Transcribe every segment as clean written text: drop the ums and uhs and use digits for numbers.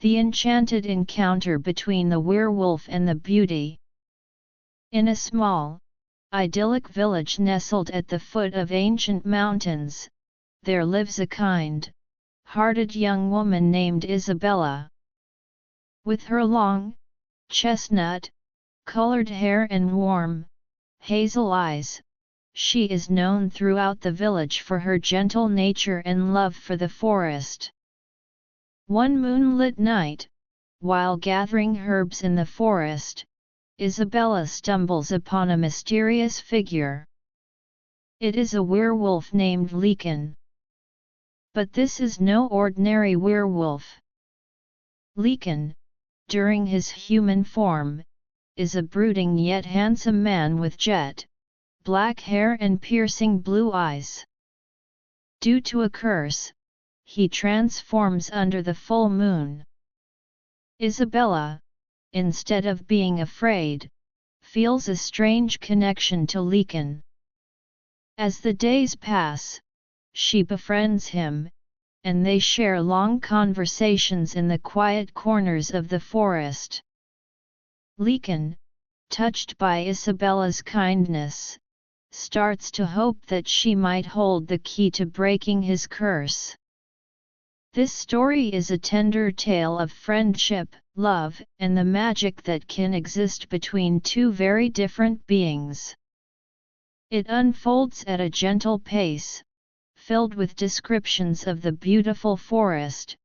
The enchanted encounter between the werewolf and the beauty. In a small, idyllic village nestled at the foot of ancient mountains, there lives a kind-hearted young woman named Isabella. With her long, chestnut-colored hair and warm, hazel eyes, she is known throughout the village for her gentle nature and love for the forest. One moonlit night, while gathering herbs in the forest, Isabella stumbles upon a mysterious figure. It is a werewolf named Lycan. But this is no ordinary werewolf. Lycan, during his human form, is a brooding yet handsome man with jet black hair and piercing blue eyes. Due to a curse, he transforms under the full moon. Isabella, instead of being afraid, feels a strange connection to Lycan. As the days pass, she befriends him, and they share long conversations in the quiet corners of the forest. Lycan, touched by Isabella's kindness, starts to hope that she might hold the key to breaking his curse. This story is a tender tale of friendship, love, and the magic that can exist between two very different beings. It unfolds at a gentle pace, filled with descriptions of the beautiful forest,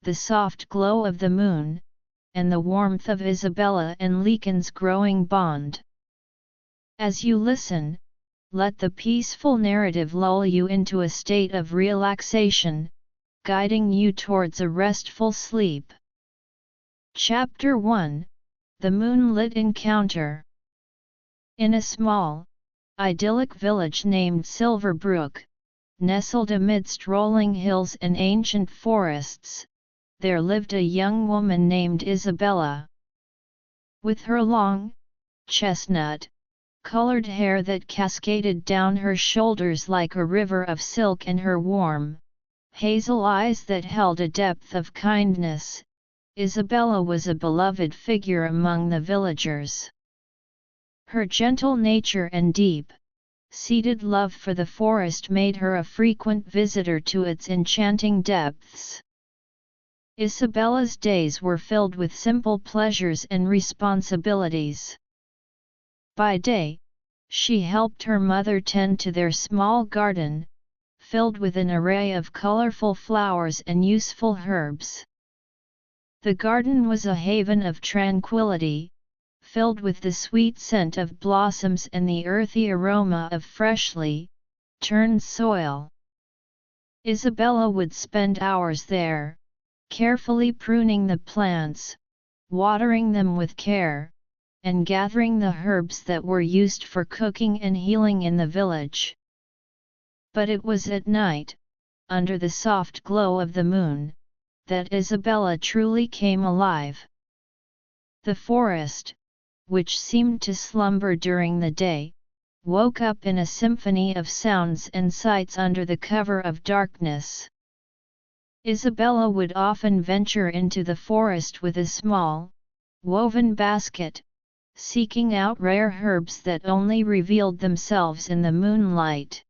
the soft glow of the moon, and the warmth of Isabella and Lycan's growing bond. As you listen, let the peaceful narrative lull you into a state of relaxation, guiding you towards a restful sleep. Chapter 1: The Moonlit Encounter. In a small, idyllic village named Silverbrook, nestled amidst rolling hills and ancient forests, there lived a young woman named Isabella. With her long, chestnut-colored hair that cascaded down her shoulders like a river of silk and her warm, hazel eyes that held a depth of kindness, Isabella was a beloved figure among the villagers. Her gentle nature and deep-seated love for the forest made her a frequent visitor to its enchanting depths. Isabella's days were filled with simple pleasures and responsibilities. By day, she helped her mother tend to their small garden, filled with an array of colorful flowers and useful herbs. The garden was a haven of tranquility, filled with the sweet scent of blossoms and the earthy aroma of freshly turned soil. Isabella would spend hours there, carefully pruning the plants, watering them with care, and gathering the herbs that were used for cooking and healing in the village. But it was at night, under the soft glow of the moon, that Isabella truly came alive. The forest, which seemed to slumber during the day, woke up in a symphony of sounds and sights under the cover of darkness. Isabella would often venture into the forest with a small, woven basket, seeking out rare herbs that only revealed themselves in the moonlight.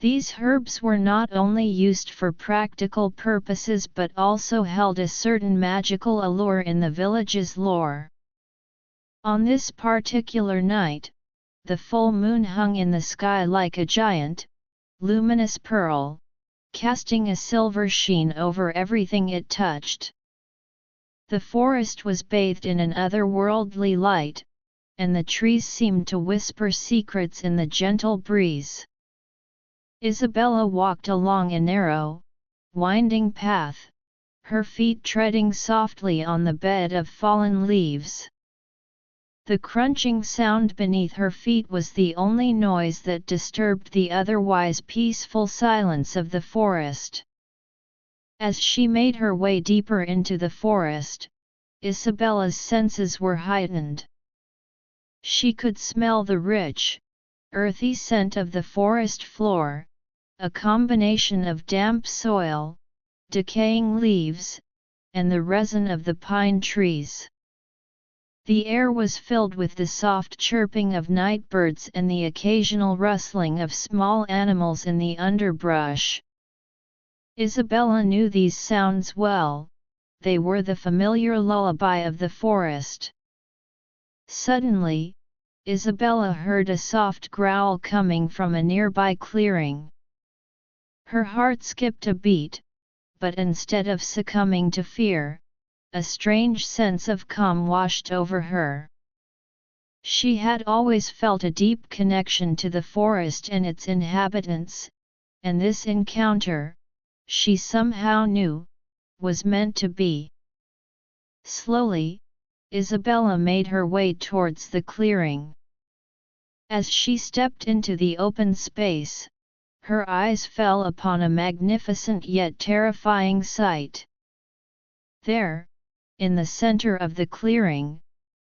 These herbs were not only used for practical purposes but also held a certain magical allure in the village's lore. On this particular night, the full moon hung in the sky like a giant, luminous pearl, casting a silver sheen over everything it touched. The forest was bathed in an otherworldly light, and the trees seemed to whisper secrets in the gentle breeze. Isabella walked along a narrow, winding path, her feet treading softly on the bed of fallen leaves. The crunching sound beneath her feet was the only noise that disturbed the otherwise peaceful silence of the forest. As she made her way deeper into the forest, Isabella's senses were heightened. She could smell the rich, earthy scent of the forest floor, a combination of damp soil, decaying leaves, and the resin of the pine trees. The air was filled with the soft chirping of night birds and the occasional rustling of small animals in the underbrush. Isabella knew these sounds well, they were the familiar lullaby of the forest. Suddenly, Isabella heard a soft growl coming from a nearby clearing. Her heart skipped a beat, but instead of succumbing to fear, a strange sense of calm washed over her. She had always felt a deep connection to the forest and its inhabitants, and this encounter, she somehow knew, was meant to be. Slowly, Isabella made her way towards the clearing. As she stepped into the open space, her eyes fell upon a magnificent yet terrifying sight. There, in the center of the clearing,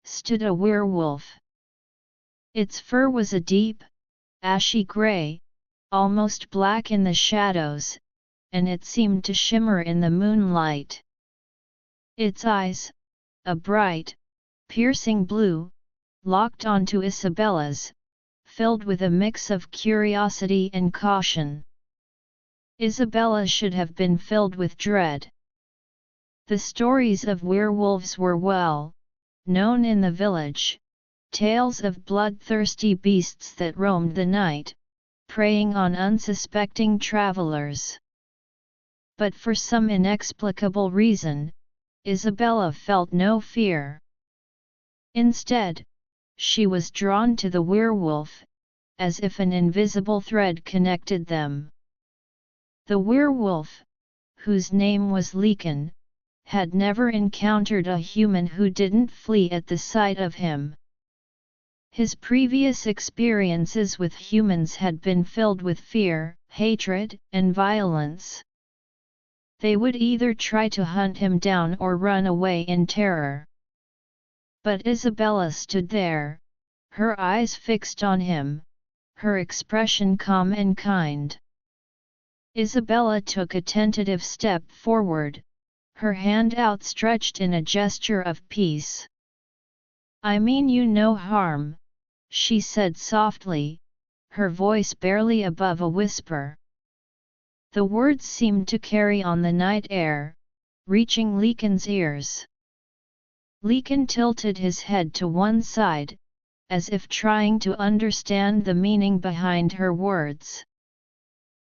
stood a werewolf. Its fur was a deep, ashy gray, almost black in the shadows, and it seemed to shimmer in the moonlight. Its eyes, a bright, piercing blue, locked onto Isabella's, filled with a mix of curiosity and caution. Isabella should have been filled with dread. The stories of werewolves were well known in the village, tales of bloodthirsty beasts that roamed the night, preying on unsuspecting travelers. But for some inexplicable reason, Isabella felt no fear. Instead, she was drawn to the werewolf, as if an invisible thread connected them. The werewolf, whose name was Lycan, had never encountered a human who didn't flee at the sight of him. His previous experiences with humans had been filled with fear, hatred, and violence. They would either try to hunt him down or run away in terror. But Isabella stood there, her eyes fixed on him, her expression calm and kind. Isabella took a tentative step forward, her hand outstretched in a gesture of peace. "I mean you no harm," she said softly, her voice barely above a whisper. The words seemed to carry on the night air, reaching Lycan's ears. Lycan tilted his head to one side, as if trying to understand the meaning behind her words.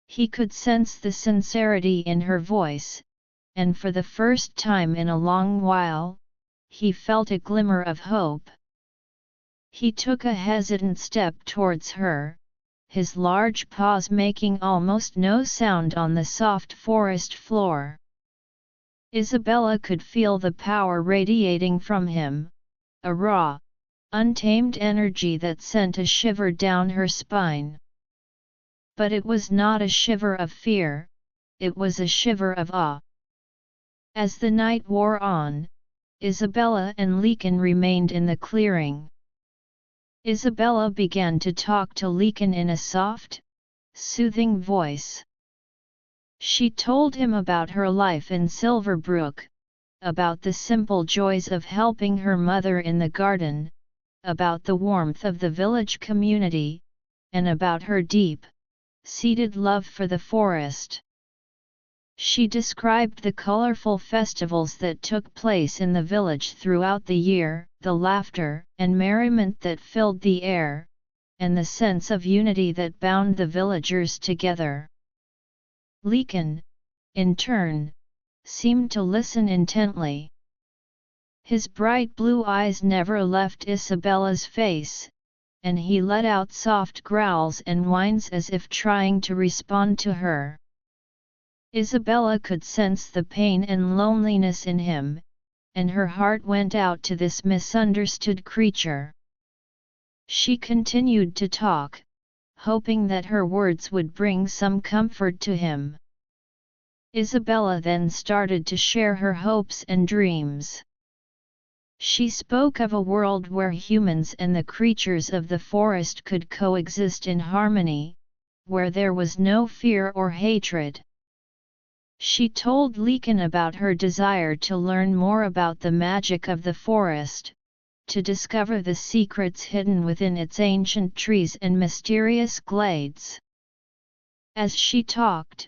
He could sense the sincerity in her voice, and for the first time in a long while, he felt a glimmer of hope. He took a hesitant step towards her, his large paws making almost no sound on the soft forest floor. Isabella could feel the power radiating from him, a raw, untamed energy that sent a shiver down her spine. But it was not a shiver of fear, it was a shiver of awe. As the night wore on, Isabella and Lycan remained in the clearing. Isabella began to talk to Lycan in a soft, soothing voice. She told him about her life in Silverbrook, about the simple joys of helping her mother in the garden, about the warmth of the village community, and about her deep-seated love for the forest. She described the colorful festivals that took place in the village throughout the year, the laughter and merriment that filled the air, and the sense of unity that bound the villagers together. Lycan, in turn, seemed to listen intently. His bright blue eyes never left Isabella's face, and he let out soft growls and whines as if trying to respond to her. Isabella could sense the pain and loneliness in him, and her heart went out to this misunderstood creature. She continued to talk, hoping that her words would bring some comfort to him. Isabella then started to share her hopes and dreams. She spoke of a world where humans and the creatures of the forest could coexist in harmony, where there was no fear or hatred. She told Lycan about her desire to learn more about the magic of the forest, to discover the secrets hidden within its ancient trees and mysterious glades. As she talked,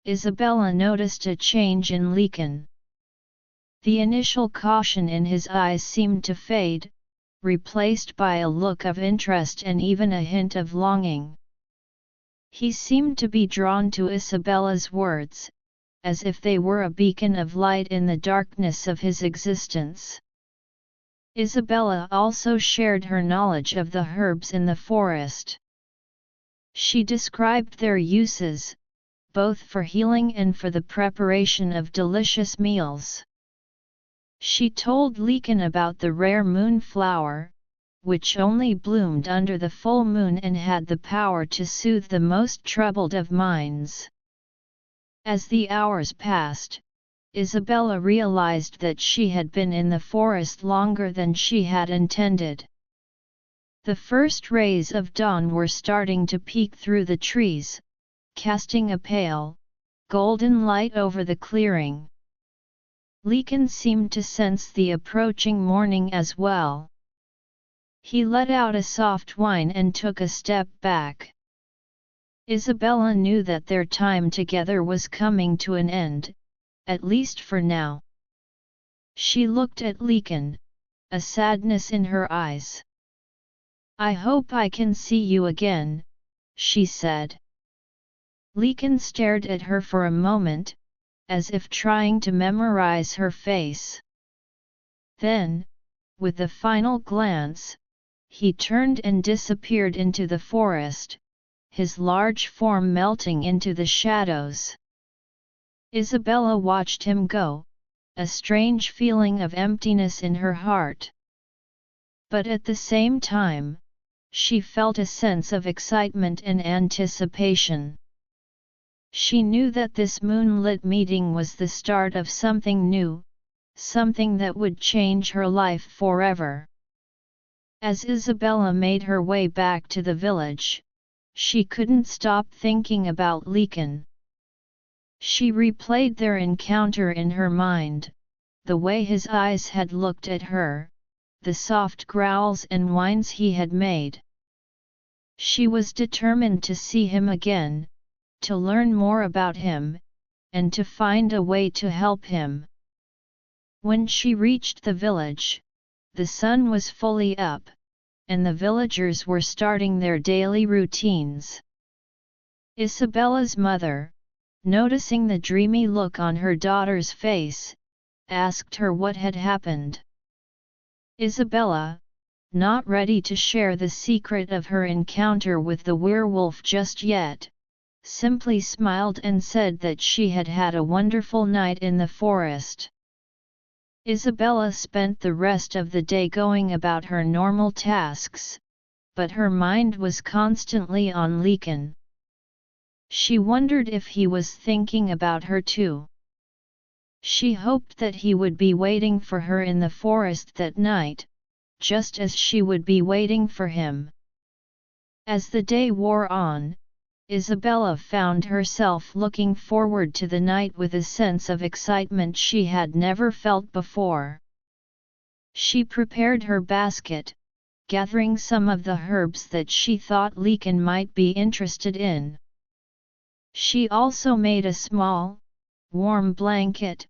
Isabella noticed a change in Lycan. The initial caution in his eyes seemed to fade, replaced by a look of interest and even a hint of longing. He seemed to be drawn to Isabella's words, as if they were a beacon of light in the darkness of his existence. Isabella also shared her knowledge of the herbs in the forest. She described their uses, both for healing and for the preparation of delicious meals. She told Lycan about the rare moonflower, which only bloomed under the full moon and had the power to soothe the most troubled of minds. As the hours passed, Isabella realized that she had been in the forest longer than she had intended. The first rays of dawn were starting to peek through the trees, casting a pale, golden light over the clearing. Lycan seemed to sense the approaching morning as well. He let out a soft whine and took a step back. Isabella knew that their time together was coming to an end, at least for now. She looked at Lycan, a sadness in her eyes. "I hope I can see you again," she said. Lycan stared at her for a moment, as if trying to memorize her face. Then, with a final glance, he turned and disappeared into the forest, his large form melting into the shadows. Isabella watched him go, a strange feeling of emptiness in her heart. But at the same time, she felt a sense of excitement and anticipation. She knew that this moonlit meeting was the start of something new, something that would change her life forever. As Isabella made her way back to the village, she couldn't stop thinking about Lycan. She replayed their encounter in her mind, the way his eyes had looked at her, the soft growls and whines he had made. She was determined to see him again, to learn more about him, and to find a way to help him. When she reached the village, the sun was fully up, and the villagers were starting their daily routines. Isabella's mother, noticing the dreamy look on her daughter's face, asked her what had happened. Isabella, not ready to share the secret of her encounter with the werewolf just yet, simply smiled and said that she had had a wonderful night in the forest. Isabella spent the rest of the day going about her normal tasks, but her mind was constantly on Lycan. She wondered if he was thinking about her too. She hoped that he would be waiting for her in the forest that night, just as she would be waiting for him. As the day wore on, Isabella found herself looking forward to the night with a sense of excitement she had never felt before. She prepared her basket, gathering some of the herbs that she thought Lycan might be interested in. She also made a small, warm blanket,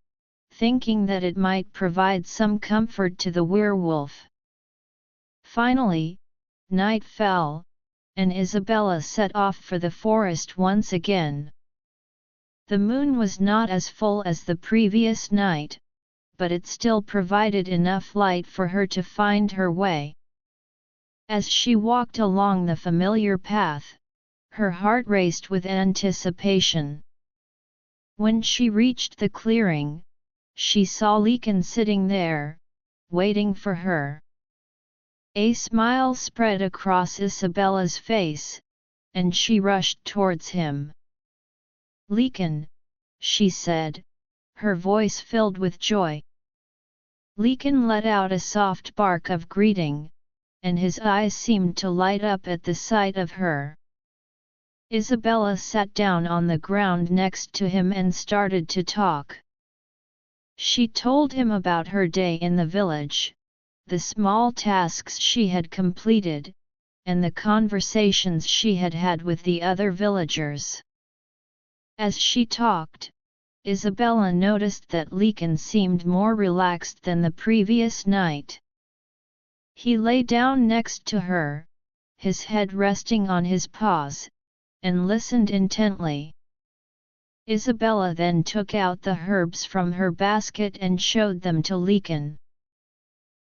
thinking that it might provide some comfort to the werewolf. Finally, night fell, and Isabella set off for the forest once again. The moon was not as full as the previous night, but it still provided enough light for her to find her way. As she walked along the familiar path, her heart raced with anticipation. When she reached the clearing, she saw Lycan sitting there, waiting for her. A smile spread across Isabella's face, and she rushed towards him. "Lycan," she said, her voice filled with joy. Lycan let out a soft bark of greeting, and his eyes seemed to light up at the sight of her. Isabella sat down on the ground next to him and started to talk. She told him about her day in the village, the small tasks she had completed, and the conversations she had had with the other villagers. As she talked, Isabella noticed that Lycan seemed more relaxed than the previous night. He lay down next to her, his head resting on his paws, and listened intently. Isabella then took out the herbs from her basket and showed them to Lycan.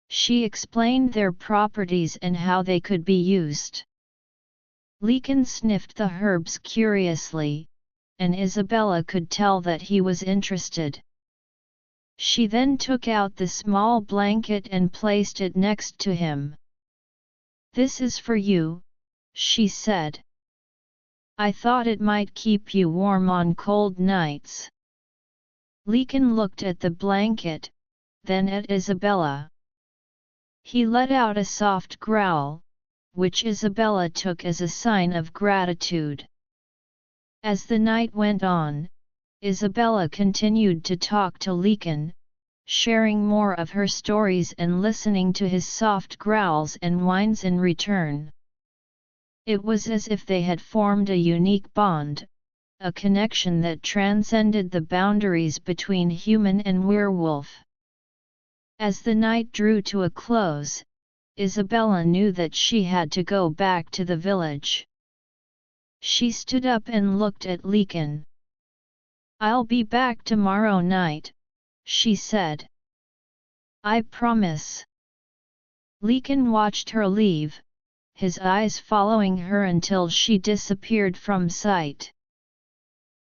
She explained their properties and how they could be used. Lycan sniffed the herbs curiously, and Isabella could tell that he was interested. She then took out the small blanket and placed it next to him. "This is for you," she said. "I thought it might keep you warm on cold nights." Lycan looked at the blanket, then at Isabella. He let out a soft growl, which Isabella took as a sign of gratitude. As the night went on, Isabella continued to talk to Lycan, sharing more of her stories and listening to his soft growls and whines in return. It was as if they had formed a unique bond, a connection that transcended the boundaries between human and werewolf. As the night drew to a close, Isabella knew that she had to go back to the village. She stood up and looked at Lycan. "I'll be back tomorrow night," she said. "I promise." Lycan watched her leave, his eyes following her until she disappeared from sight.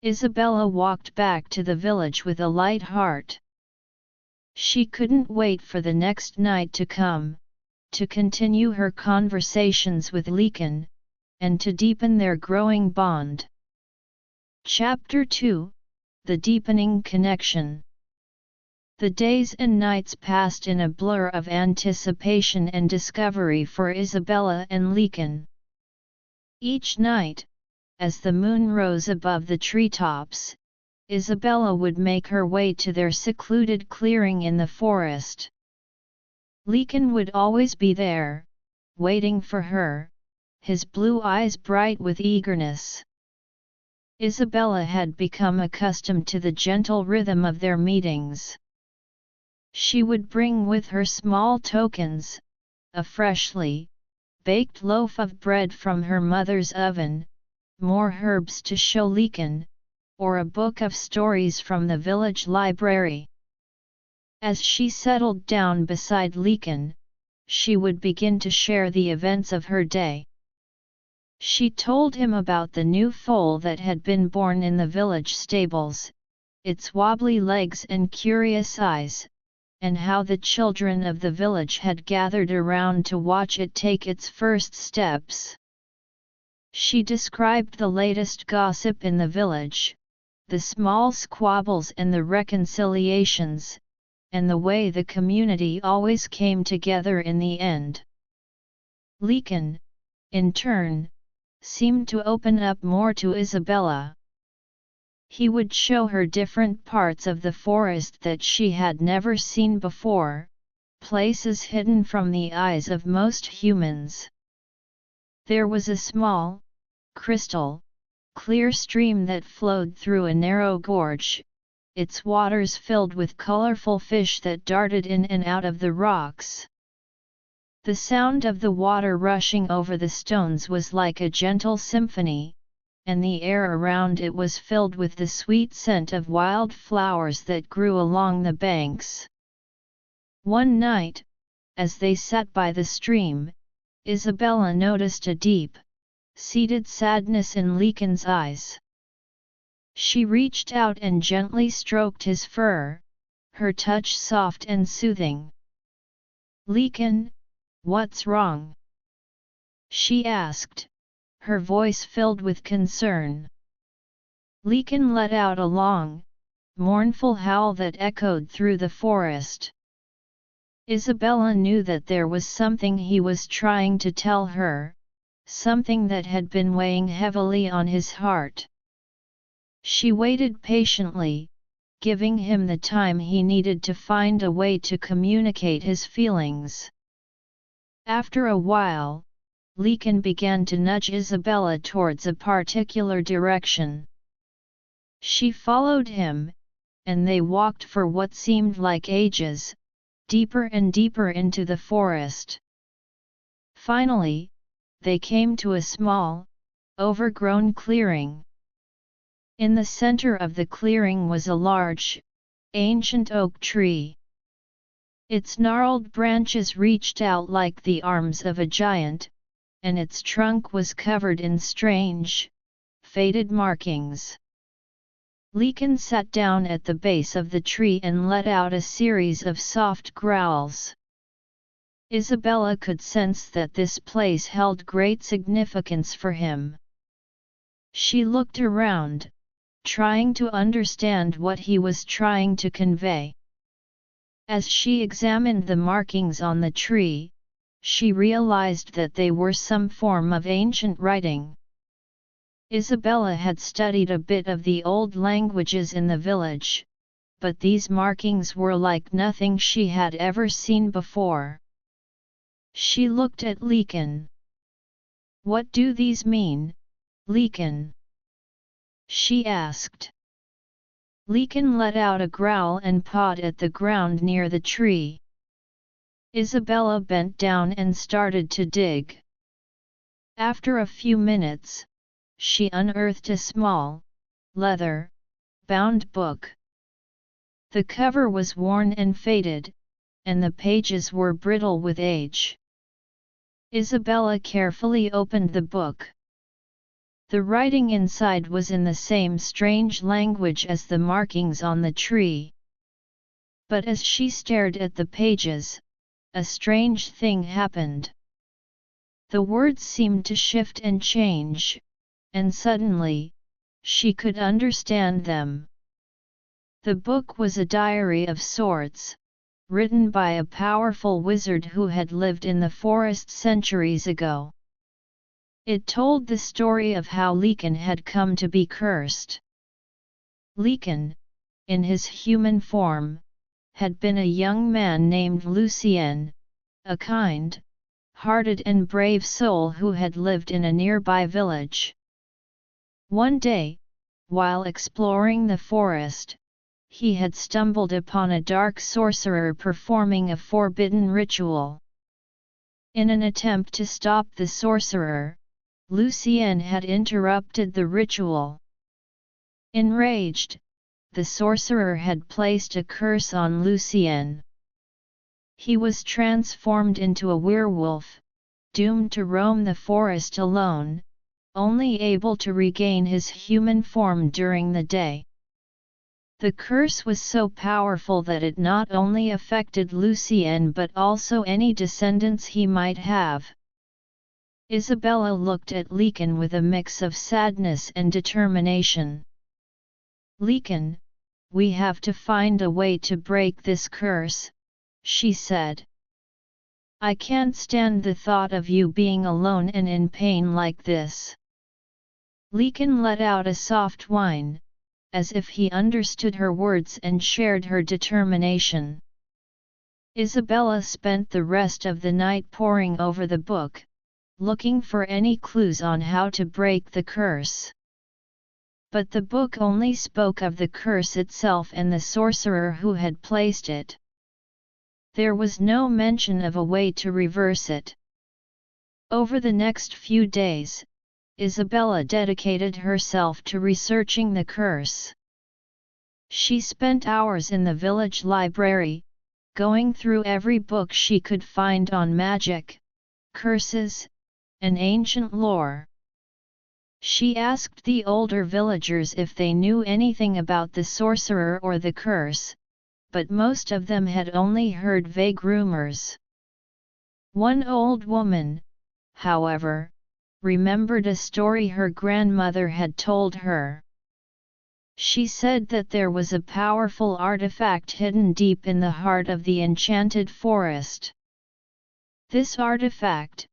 Isabella walked back to the village with a light heart. She couldn't wait for the next night to come, to continue her conversations with Lycan, and to deepen their growing bond. Chapter 2: The Deepening Connection. The days and nights passed in a blur of anticipation and discovery for Isabella and Lycan. Each night, as the moon rose above the treetops, Isabella would make her way to their secluded clearing in the forest. Lycan would always be there, waiting for her, his blue eyes bright with eagerness. Isabella had become accustomed to the gentle rhythm of their meetings. She would bring with her small tokens, a freshly baked loaf of bread from her mother's oven, more herbs to show Lycan, or a book of stories from the village library. As she settled down beside Lycan, she would begin to share the events of her day. She told him about the new foal that had been born in the village stables, its wobbly legs and curious eyes, and how the children of the village had gathered around to watch it take its first steps. She described the latest gossip in the village, the small squabbles and the reconciliations, and the way the community always came together in the end. Lycan, in turn, seemed to open up more to Isabella. He would show her different parts of the forest that she had never seen before, places hidden from the eyes of most humans. There was a small, crystal, clear stream that flowed through a narrow gorge, its waters filled with colorful fish that darted in and out of the rocks. The sound of the water rushing over the stones was like a gentle symphony, and the air around it was filled with the sweet scent of wild flowers that grew along the banks. One night, as they sat by the stream, Isabella noticed a deep, seated sadness in Lycan's eyes. She reached out and gently stroked his fur, her touch soft and soothing. "Lycan, what's wrong?" she asked, her voice filled with concern. Lycan let out a long, mournful howl that echoed through the forest. Isabella knew that there was something he was trying to tell her, something that had been weighing heavily on his heart. She waited patiently, giving him the time he needed to find a way to communicate his feelings. After a while, Lycan began to nudge Isabella towards a particular direction. She followed him, and they walked for what seemed like ages, deeper and deeper into the forest. Finally, they came to a small, overgrown clearing. In the center of the clearing was a large, ancient oak tree. Its gnarled branches reached out like the arms of a giant, and its trunk was covered in strange, faded markings. Lycan sat down at the base of the tree and let out a series of soft growls. Isabella could sense that this place held great significance for him. She looked around, trying to understand what he was trying to convey. As she examined the markings on the tree, she realized that they were some form of ancient writing. Isabella had studied a bit of the old languages in the village, but these markings were like nothing she had ever seen before. She looked at Lycan. "What do these mean, Lycan?" she asked. Lycan let out a growl and pawed at the ground near the tree. Isabella bent down and started to dig. After a few minutes, she unearthed a small, leather-bound book. The cover was worn and faded, and the pages were brittle with age. Isabella carefully opened the book. The writing inside was in the same strange language as the markings on the tree. But as she stared at the pages, a strange thing happened. The words seemed to shift and change, and suddenly, she could understand them. The book was a diary of sorts, written by a powerful wizard who had lived in the forest centuries ago. It told the story of how Lycan had come to be cursed. Lycan, in his human form, had been a young man named Lucien, a kind-hearted and brave soul who had lived in a nearby village. One day, while exploring the forest, he had stumbled upon a dark sorcerer performing a forbidden ritual. In an attempt to stop the sorcerer, Lucien had interrupted the ritual. Enraged, the sorcerer had placed a curse on Lucien. He was transformed into a werewolf, doomed to roam the forest alone, only able to regain his human form during the day. The curse was so powerful that it not only affected Lucien but also any descendants he might have. Isabella looked at Lycan with a mix of sadness and determination. "Lycan, we have to find a way to break this curse," she said. "I can't stand the thought of you being alone and in pain like this." Lycan let out a soft whine, as if he understood her words and shared her determination. Isabella spent the rest of the night poring over the book, looking for any clues on how to break the curse. But the book only spoke of the curse itself and the sorcerer who had placed it. There was no mention of a way to reverse it. Over the next few days, Isabella dedicated herself to researching the curse. She spent hours in the village library, going through every book she could find on magic, curses, and ancient lore. She asked the older villagers if they knew anything about the sorcerer or the curse, but most of them had only heard vague rumors. One old woman, however, remembered a story her grandmother had told her. She said that there was a powerful artifact hidden deep in the heart of the enchanted forest. This artifact,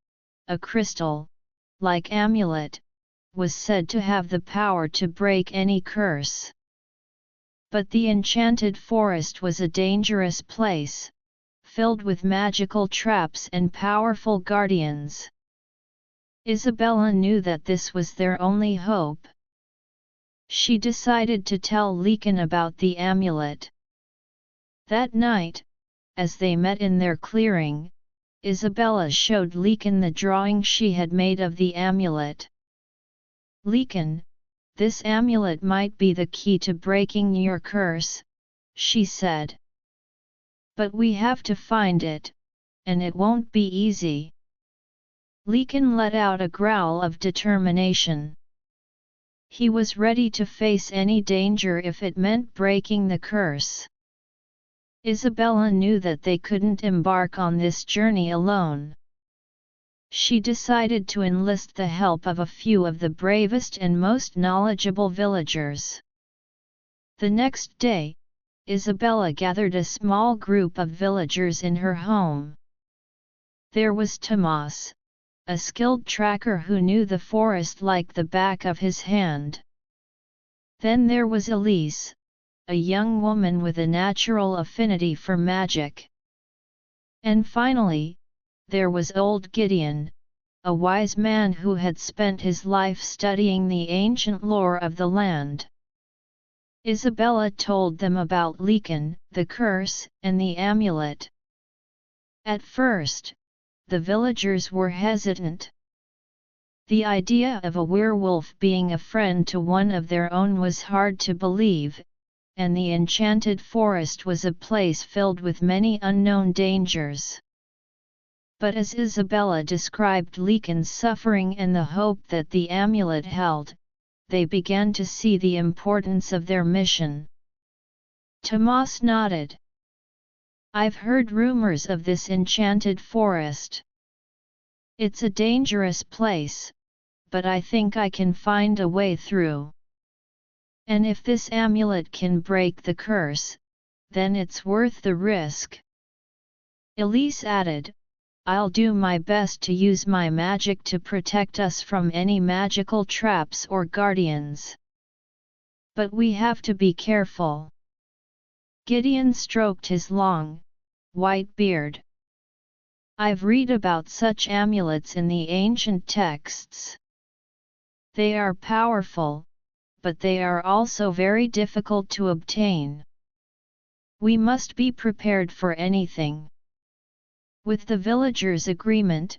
a crystal, like amulet, was said to have the power to break any curse. But the enchanted forest was a dangerous place, filled with magical traps and powerful guardians. Isabella knew that this was their only hope. She decided to tell Lycan about the amulet. That night, as they met in their clearing, Isabella showed Lycan the drawing she had made of the amulet. "Lycan, this amulet might be the key to breaking your curse," she said. "But we have to find it, and it won't be easy." Lycan let out a growl of determination. He was ready to face any danger if it meant breaking the curse. Isabella knew that they couldn't embark on this journey alone. She decided to enlist the help of a few of the bravest and most knowledgeable villagers. The next day, Isabella gathered a small group of villagers in her home. There was Tomas, a skilled tracker who knew the forest like the back of his hand. Then there was Elise, a young woman with a natural affinity for magic. And finally, there was old Gideon, a wise man who had spent his life studying the ancient lore of the land. Isabella told them about Lycan, the curse, and the amulet. At first, the villagers were hesitant. The idea of a werewolf being a friend to one of their own was hard to believe, and the enchanted forest was a place filled with many unknown dangers. But as Isabella described Lycan's suffering and the hope that the amulet held, they began to see the importance of their mission. Tomas nodded. "I've heard rumors of this enchanted forest. It's a dangerous place, but I think I can find a way through. And if this amulet can break the curse, then it's worth the risk." Elise added, "I'll do my best to use my magic to protect us from any magical traps or guardians. But we have to be careful." Gideon stroked his long, white beard. "I've read about such amulets in the ancient texts. They are powerful, but they are also very difficult to obtain. We must be prepared for anything." With the villagers' agreement,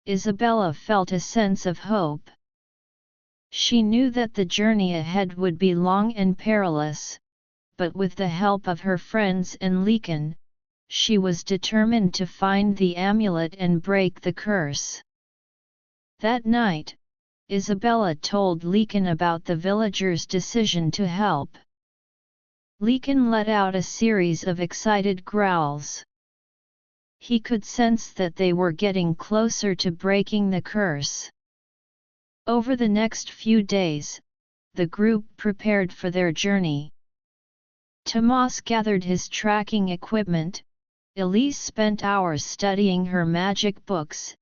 Isabella felt a sense of hope. She knew that the journey ahead would be long and perilous, but with the help of her friends and Lycan, she was determined to find the amulet and break the curse. That night, Isabella told Lycan about the villagers' decision to help. Lycan let out a series of excited growls. He could sense that they were getting closer to breaking the curse. Over the next few days, the group prepared for their journey. Tomas gathered his tracking equipment, Elise spent hours studying her magic books,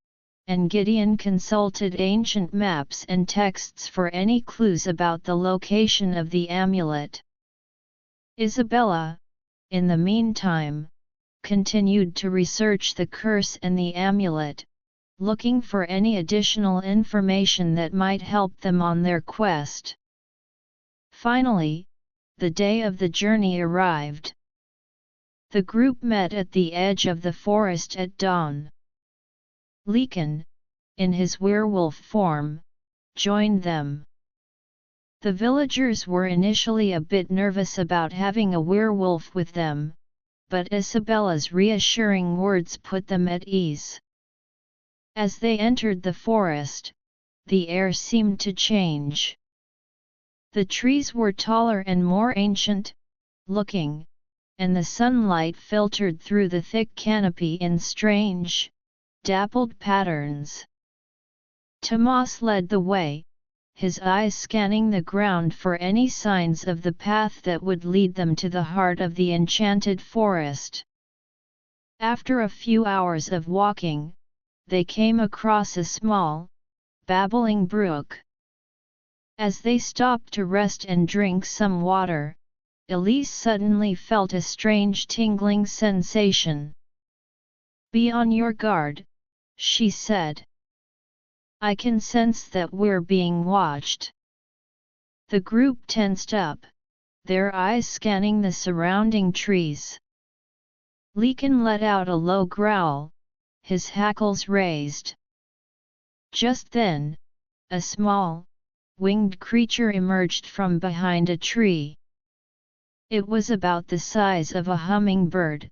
and Gideon consulted ancient maps and texts for any clues about the location of the amulet. Isabella, in the meantime, continued to research the curse and the amulet, looking for any additional information that might help them on their quest. Finally, the day of the journey arrived. The group met at the edge of the forest at dawn. Lycan, in his werewolf form, joined them. The villagers were initially a bit nervous about having a werewolf with them, but Isabella's reassuring words put them at ease. As they entered the forest, the air seemed to change. The trees were taller and more ancient looking, and the sunlight filtered through the thick canopy in strange, dappled patterns. Tomas led the way, his eyes scanning the ground for any signs of the path that would lead them to the heart of the enchanted forest. After a few hours of walking, they came across a small, babbling brook. As they stopped to rest and drink some water, Elise suddenly felt a strange tingling sensation. "Be on your guard," she said. "I can sense that we're being watched." The group tensed up, their eyes scanning the surrounding trees. Lycan let out a low growl, his hackles raised. Just then, a small, winged creature emerged from behind a tree. It was about the size of a hummingbird,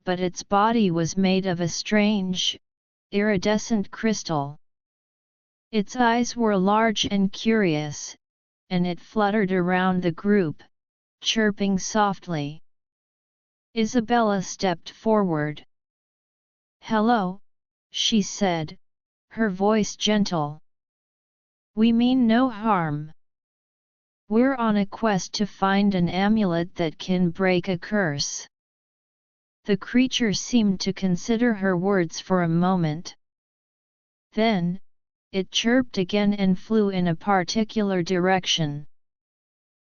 but its body was made of a strange, iridescent crystal. Its eyes were large and curious, and it fluttered around the group, chirping softly. Isabella stepped forward. "Hello," she said, her voice gentle. "We mean no harm. We're on a quest to find an amulet that can break a curse." The creature seemed to consider her words for a moment. Then, it chirped again and flew in a particular direction.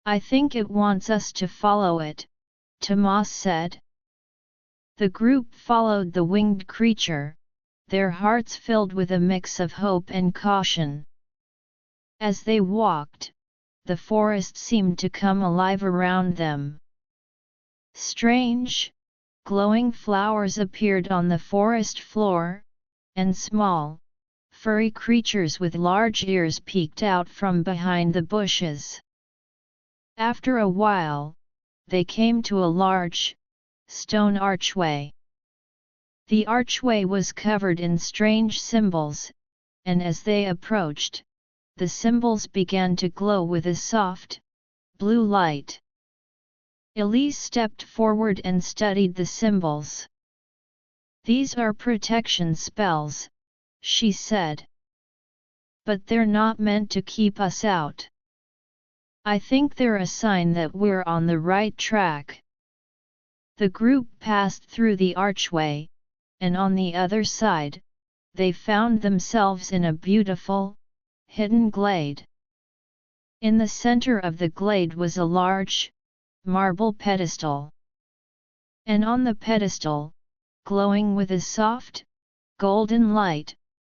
"I think it wants us to follow it," Tomas said. The group followed the winged creature, their hearts filled with a mix of hope and caution. As they walked, the forest seemed to come alive around them. Strange, glowing flowers appeared on the forest floor, and small, furry creatures with large ears peeked out from behind the bushes. After a while, they came to a large, stone archway. The archway was covered in strange symbols, and as they approached, the symbols began to glow with a soft, blue light. Elise stepped forward and studied the symbols. "These are protection spells," she said. "But they're not meant to keep us out. I think they're a sign that we're on the right track." The group passed through the archway, and on the other side, they found themselves in a beautiful, hidden glade. In the center of the glade was a large, marble pedestal. And on the pedestal, glowing with a soft, golden light,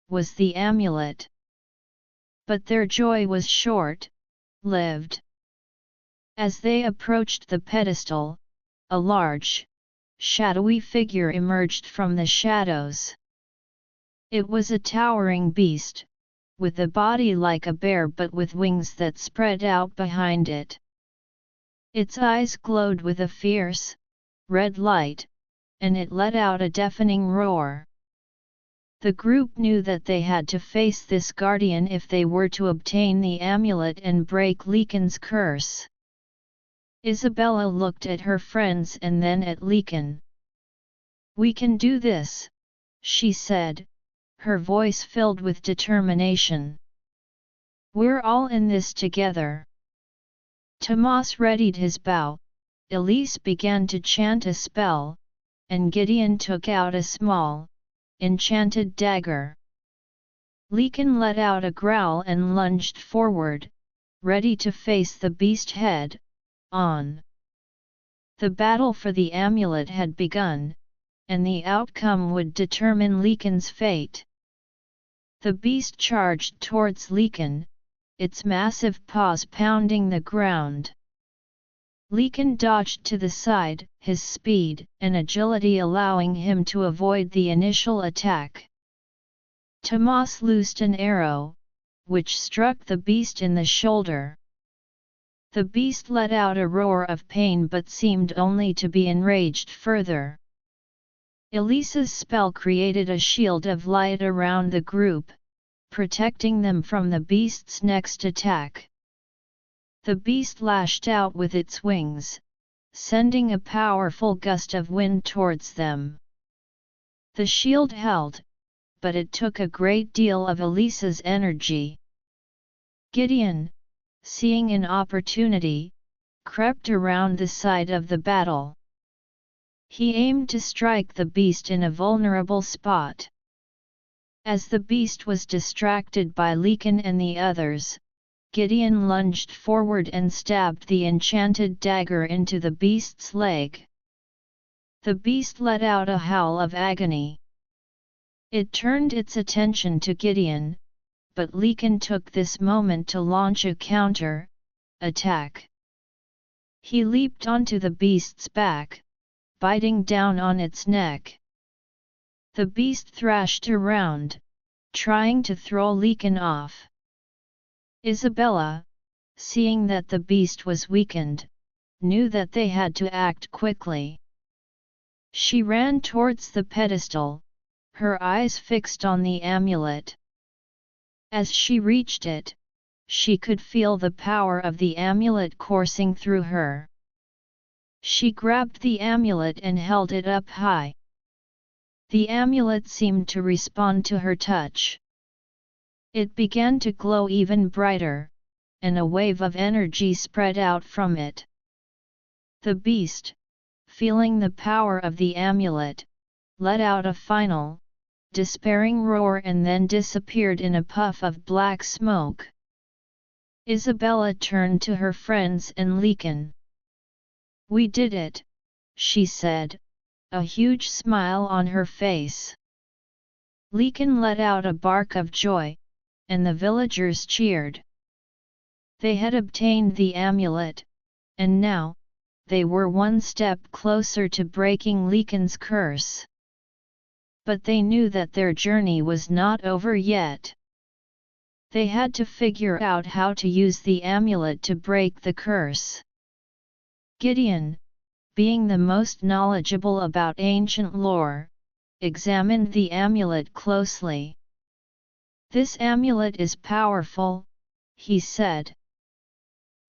was the amulet. But their joy was short-lived. As they approached the pedestal, a large, shadowy figure emerged from the shadows. It was a towering beast, with a body like a bear but with wings that spread out behind it. Its eyes glowed with a fierce, red light, and it let out a deafening roar. The group knew that they had to face this guardian if they were to obtain the amulet and break Lycan's curse. Isabella looked at her friends and then at Lycan. "We can do this," she said, her voice filled with determination. "We're all in this together." Tomas readied his bow, Elise began to chant a spell, and Gideon took out a small, enchanted dagger. Lycan let out a growl and lunged forward, ready to face the beast head on. The battle for the amulet had begun, and the outcome would determine Lycan's fate. The beast charged towards Lycan, its massive paws pounding the ground. Lycan dodged to the side, his speed and agility allowing him to avoid the initial attack. Tomas loosed an arrow, which struck the beast in the shoulder. The beast let out a roar of pain but seemed only to be enraged further. Elise's spell created a shield of light around the group, protecting them from the beast's next attack. The beast lashed out with its wings, sending a powerful gust of wind towards them. The shield held, but it took a great deal of Elise's energy. Gideon, seeing an opportunity, crept around the side of the battle. He aimed to strike the beast in a vulnerable spot. As the beast was distracted by Lycan and the others, Gideon lunged forward and stabbed the enchanted dagger into the beast's leg. The beast let out a howl of agony. It turned its attention to Gideon, but Lycan took this moment to launch a counter-attack. He leaped onto the beast's back, biting down on its neck. The beast thrashed around, trying to throw Lycan off. Isabella, seeing that the beast was weakened, knew that they had to act quickly. She ran towards the pedestal, her eyes fixed on the amulet. As she reached it, she could feel the power of the amulet coursing through her. She grabbed the amulet and held it up high. The amulet seemed to respond to her touch. It began to glow even brighter, and a wave of energy spread out from it. The beast, feeling the power of the amulet, let out a final, despairing roar and then disappeared in a puff of black smoke. Isabella turned to her friends and Lycan. "We did it," she said, a huge smile on her face. Lycan let out a bark of joy, and the villagers cheered. They had obtained the amulet, and now, they were one step closer to breaking Lycan's curse. But they knew that their journey was not over yet. They had to figure out how to use the amulet to break the curse. Gideon, being the most knowledgeable about ancient lore, examined the amulet closely. "This amulet is powerful," he said.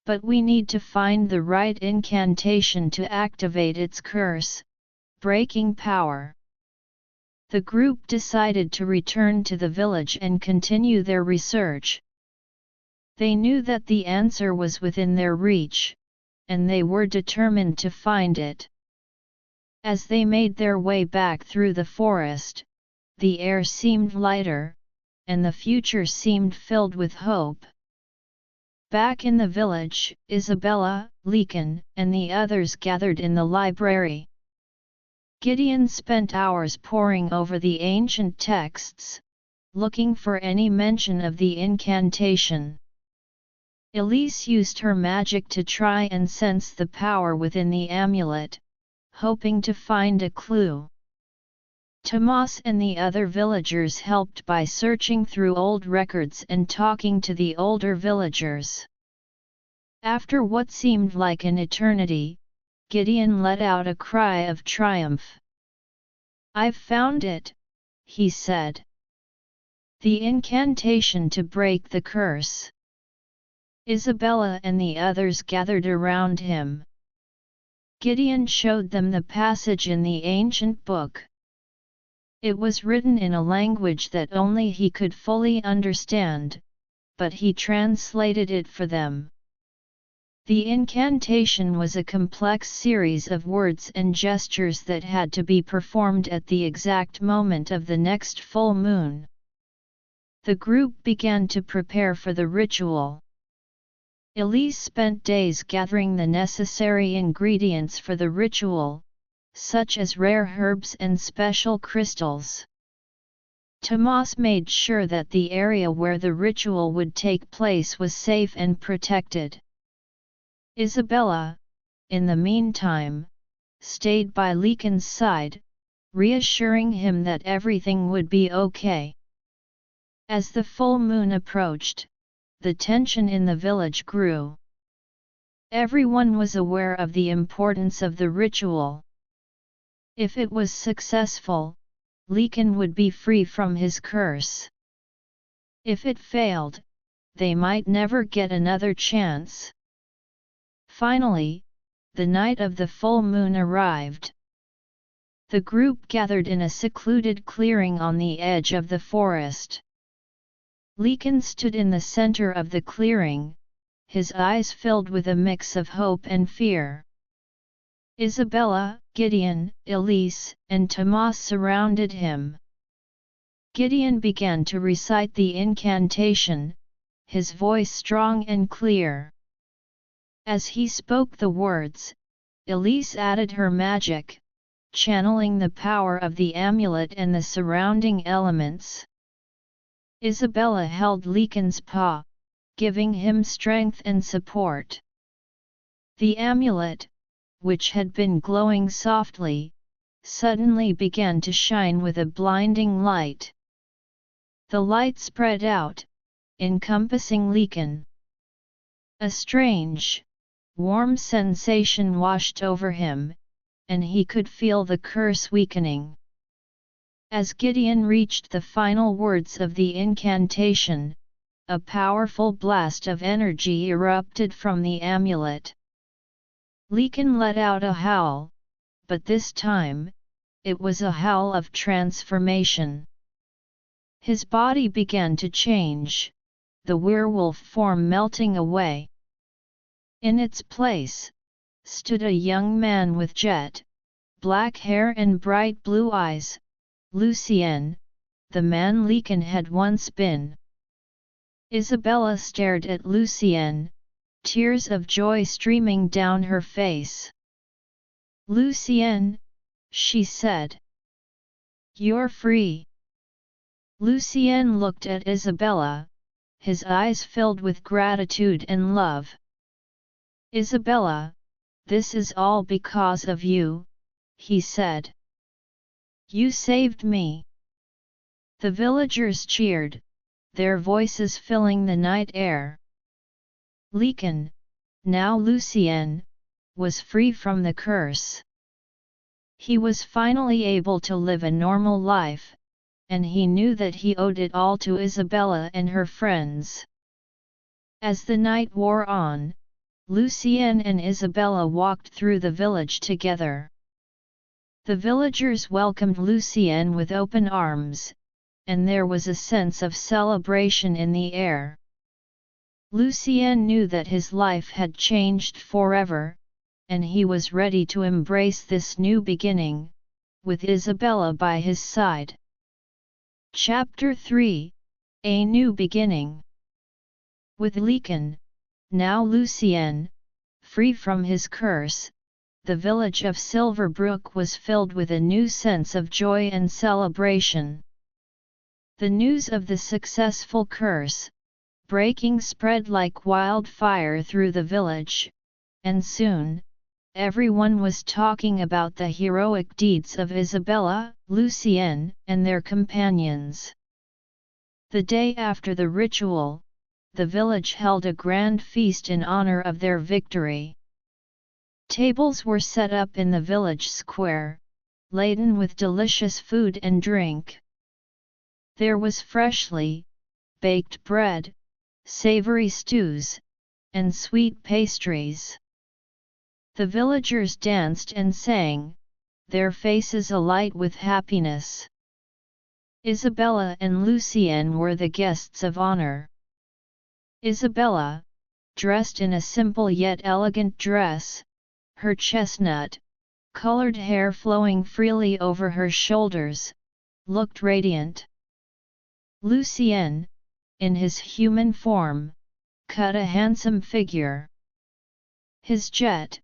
"But we need to find the right incantation to activate its curse-breaking power." The group decided to return to the village and continue their research. They knew that the answer was within their reach, and they were determined to find it. As they made their way back through the forest, the air seemed lighter, and the future seemed filled with hope. Back in the village, Isabella, Lycan, and the others gathered in the library. Gideon spent hours poring over the ancient texts, looking for any mention of the incantation. Elise used her magic to try and sense the power within the amulet, hoping to find a clue. Tomas and the other villagers helped by searching through old records and talking to the older villagers. After what seemed like an eternity, Gideon let out a cry of triumph. "I've found it," he said. "The incantation to break the curse." Isabella and the others gathered around him. Gideon showed them the passage in the ancient book. It was written in a language that only he could fully understand, but he translated it for them. The incantation was a complex series of words and gestures that had to be performed at the exact moment of the next full moon. The group began to prepare for the ritual. Elise spent days gathering the necessary ingredients for the ritual, such as rare herbs and special crystals. Tomas made sure that the area where the ritual would take place was safe and protected. Isabella, in the meantime, stayed by Lycan's side, reassuring him that everything would be okay. As the full moon approached, the tension in the village grew. Everyone was aware of the importance of the ritual. If it was successful, Lycan would be free from his curse. If it failed, they might never get another chance. Finally, the night of the full moon arrived. The group gathered in a secluded clearing on the edge of the forest. Lycan stood in the center of the clearing, his eyes filled with a mix of hope and fear. Isabella, Gideon, Elise, and Tomas surrounded him. Gideon began to recite the incantation, his voice strong and clear. As he spoke the words, Elise added her magic, channeling the power of the amulet and the surrounding elements. Isabella held Lycan's paw, giving him strength and support. The amulet, which had been glowing softly, suddenly began to shine with a blinding light. The light spread out, encompassing Lycan. A strange, warm sensation washed over him, and he could feel the curse weakening. As Gideon reached the final words of the incantation, a powerful blast of energy erupted from the amulet. Lycan let out a howl, but this time, it was a howl of transformation. His body began to change, the werewolf form melting away. In its place, stood a young man with jet black hair and bright blue eyes, Lucien, the man Lycan had once been. Isabella stared at Lucien, tears of joy streaming down her face. "Lucien," she said. "You're free." Lucien looked at Isabella, his eyes filled with gratitude and love. "Isabella, this is all because of you," he said. "You saved me." The villagers cheered, their voices filling the night air. Lycan, now Lucien, was free from the curse. He was finally able to live a normal life, and he knew that he owed it all to Isabella and her friends. As the night wore on, Lucien and Isabella walked through the village together. The villagers welcomed Lucien with open arms, and there was a sense of celebration in the air. Lucien knew that his life had changed forever, and he was ready to embrace this new beginning, with Isabella by his side. Chapter 3 – A New Beginning. With Lycan, now Lucien, free from his curse, the village of Silverbrook was filled with a new sense of joy and celebration. The news of the successful curse breaking spread like wildfire through the village, and soon, everyone was talking about the heroic deeds of Isabella, Lucien, and their companions. The day after the ritual, the village held a grand feast in honor of their victory. Tables were set up in the village square, laden with delicious food and drink. There was freshly baked bread, savory stews, and sweet pastries. The villagers danced and sang, their faces alight with happiness. Isabella and Lucien were the guests of honor. Isabella, dressed in a simple yet elegant dress, her chestnut colored hair flowing freely over her shoulders, looked radiant. Lucien, in his human form, cut a handsome figure. His jet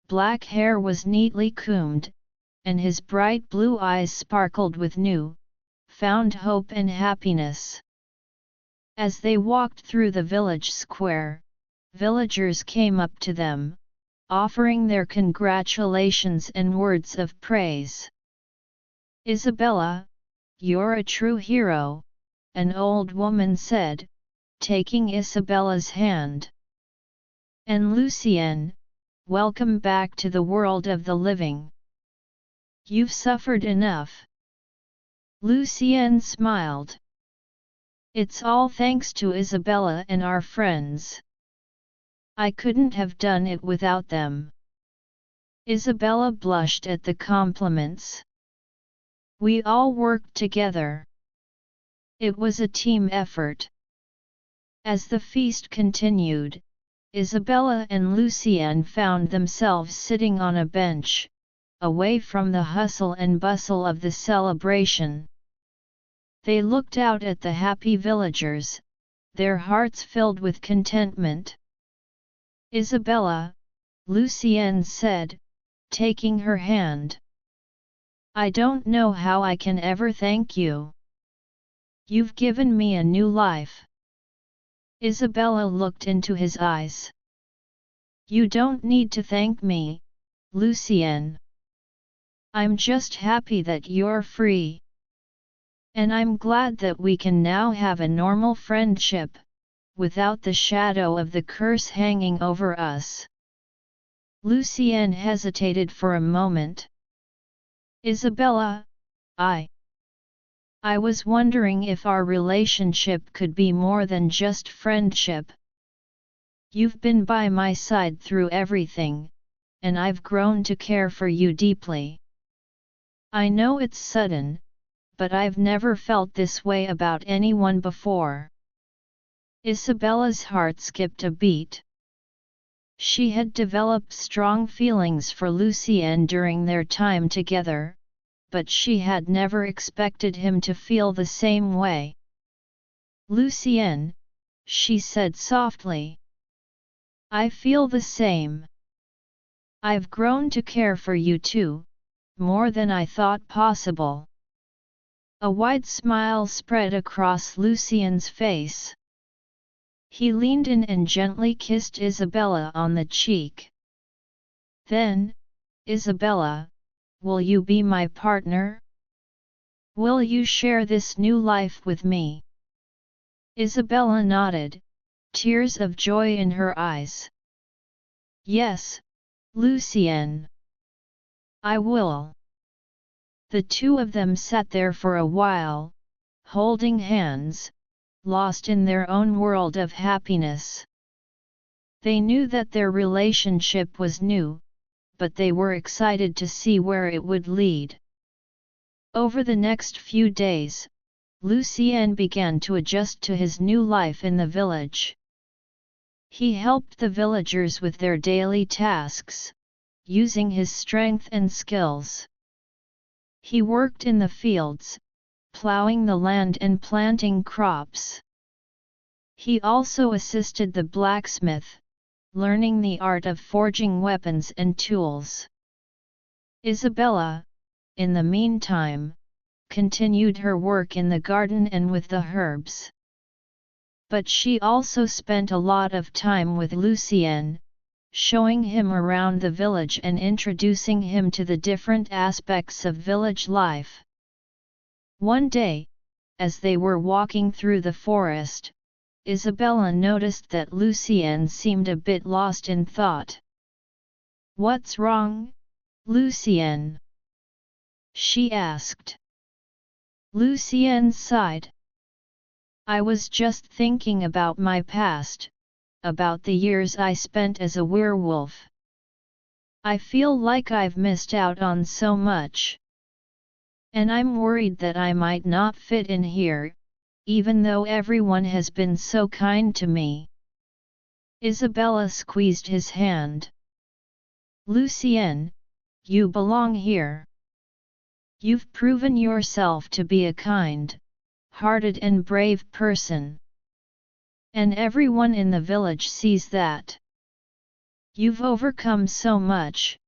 black hair was neatly combed, and his bright blue eyes sparkled with found hope and happiness. As they walked through the village square, villagers came up to them, offering their congratulations and words of praise. "Isabella, you're a true hero," an old woman said, taking Isabella's hand. "And Lucien, welcome back to the world of the living. You've suffered enough." Lucien smiled. "It's all thanks to Isabella and our friends. I couldn't have done it without them." Isabella blushed at the compliments. "We all worked together. It was a team effort." As the feast continued, Isabella and Lucien found themselves sitting on a bench, away from the hustle and bustle of the celebration. They looked out at the happy villagers, their hearts filled with contentment. "Isabella," Lucienne said, taking her hand. "I don't know how I can ever thank you. You've given me a new life." Isabella looked into his eyes. "You don't need to thank me, Lucienne. I'm just happy that you're free. And I'm glad that we can now have a normal friendship, without the shadow of the curse hanging over us." Lucienne hesitated for a moment. "Isabella, I was wondering if our relationship could be more than just friendship. You've been by my side through everything, and I've grown to care for you deeply. I know it's sudden, but I've never felt this way about anyone before." Isabella's heart skipped a beat. She had developed strong feelings for Lucienne during their time together, but she had never expected him to feel the same way. "Lucienne," she said softly, "I feel the same. I've grown to care for you too, more than I thought possible." A wide smile spread across Lucien's face. He leaned in and gently kissed Isabella on the cheek. "Then, Isabella, will you be my partner? Will you share this new life with me?" Isabella nodded, tears of joy in her eyes. "Yes, Lucienne. I will." The two of them sat there for a while, holding hands, lost in their own world of happiness. They knew that their relationship was new, but they were excited to see where it would lead. Over the next few days, Lucienne began to adjust to his new life in the village. He helped the villagers with their daily tasks, using his strength and skills. He worked in the fields, plowing the land and planting crops. He also assisted the blacksmith, learning the art of forging weapons and tools. Isabella, in the meantime, continued her work in the garden and with the herbs. But she also spent a lot of time with Lucienne, showing him around the village and introducing him to the different aspects of village life. One day, as they were walking through the forest, Isabella noticed that Lucienne seemed a bit lost in thought. "What's wrong, Lucienne?" she asked. Lucienne sighed. "I was just thinking about my past, about the years I spent as a werewolf. I feel like I've missed out on so much. And I'm worried that I might not fit in here, even though everyone has been so kind to me." Isabella squeezed his hand. "Lucienne, you belong here. You've proven yourself to be a kind-hearted and brave person. And everyone in the village sees that. You've overcome so much,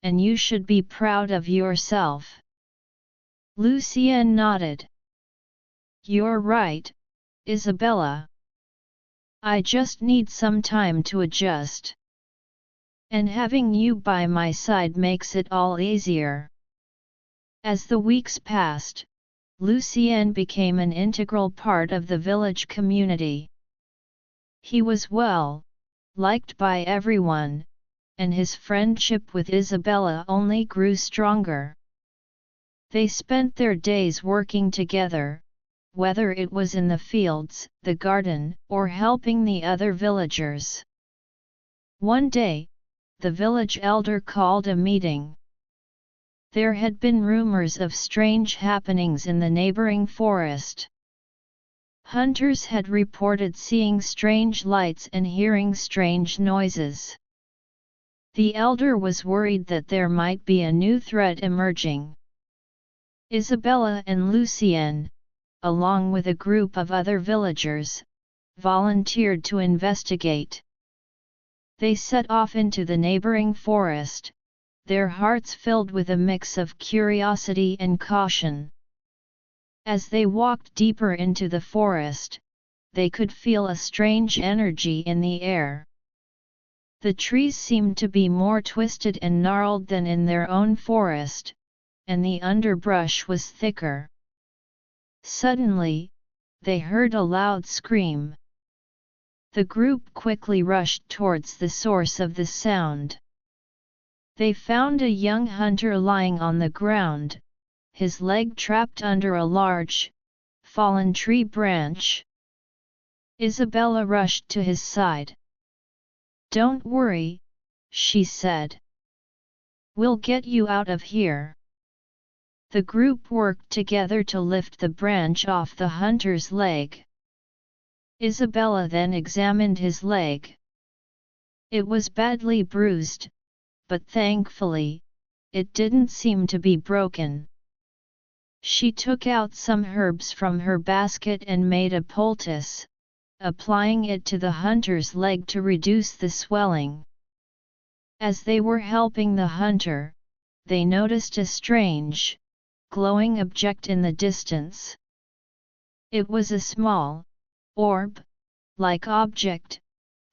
and you should be proud of yourself." Lucienne nodded. "You're right, Isabella. I just need some time to adjust. And having you by my side makes it all easier." As the weeks passed, Lucienne became an integral part of the village community. He was well liked by everyone, and his friendship with Isabella only grew stronger. They spent their days working together, whether it was in the fields, the garden, or helping the other villagers. One day, the village elder called a meeting. There had been rumors of strange happenings in the neighboring forest. Hunters had reported seeing strange lights and hearing strange noises. The elder was worried that there might be a new threat emerging. Isabella and Lucienne, along with a group of other villagers, volunteered to investigate. They set off into the neighboring forest, their hearts filled with a mix of curiosity and caution. As they walked deeper into the forest, they could feel a strange energy in the air. The trees seemed to be more twisted and gnarled than in their own forest, and the underbrush was thicker. Suddenly, they heard a loud scream. The group quickly rushed towards the source of the sound. They found a young hunter lying on the ground, his leg trapped under a large, fallen tree branch. Isabella rushed to his side. "Don't worry," she said. "We'll get you out of here." The group worked together to lift the branch off the hunter's leg. Isabella then examined his leg. It was badly bruised, but thankfully, it didn't seem to be broken. She took out some herbs from her basket and made a poultice, applying it to the hunter's leg to reduce the swelling. As they were helping the hunter, they noticed a strange, glowing object in the distance. It was a small, orb-like object,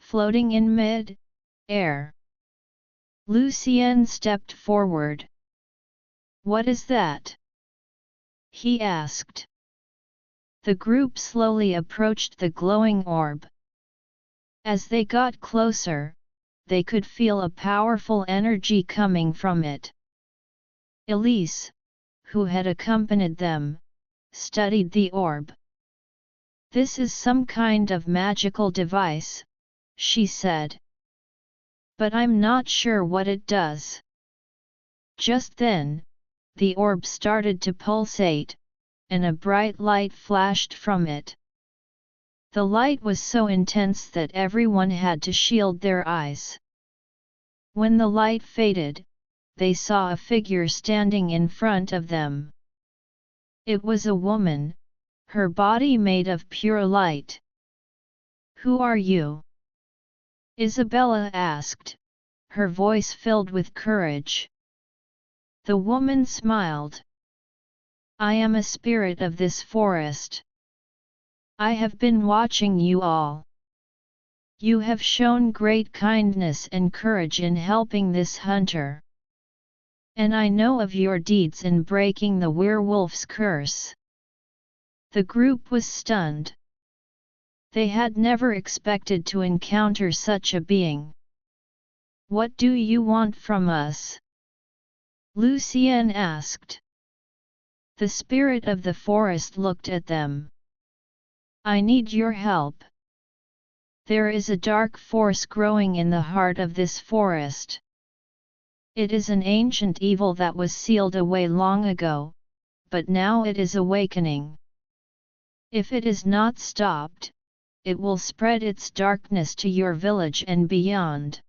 floating in mid-air. Lucien stepped forward. "What is that?" he asked. The group slowly approached the glowing orb. As they got closer, they could feel a powerful energy coming from it. Elise, who had accompanied them, studied the orb. "This is some kind of magical device," she said. "But I'm not sure what it does." Just then, the orb started to pulsate, and a bright light flashed from it. The light was so intense that everyone had to shield their eyes. When the light faded, they saw a figure standing in front of them. It was a woman, her body made of pure light. "Who are you?" Isabella asked, her voice filled with courage. The woman smiled. "I am a spirit of this forest. I have been watching you all. You have shown great kindness and courage in helping this hunter. And I know of your deeds in breaking the werewolf's curse." The group was stunned. They had never expected to encounter such a being. "What do you want from us?" Lucien asked. The spirit of the forest looked at them. "I need your help. There is a dark force growing in the heart of this forest. It is an ancient evil that was sealed away long ago, but now it is awakening. If it is not stopped, it will spread its darkness to your village and beyond."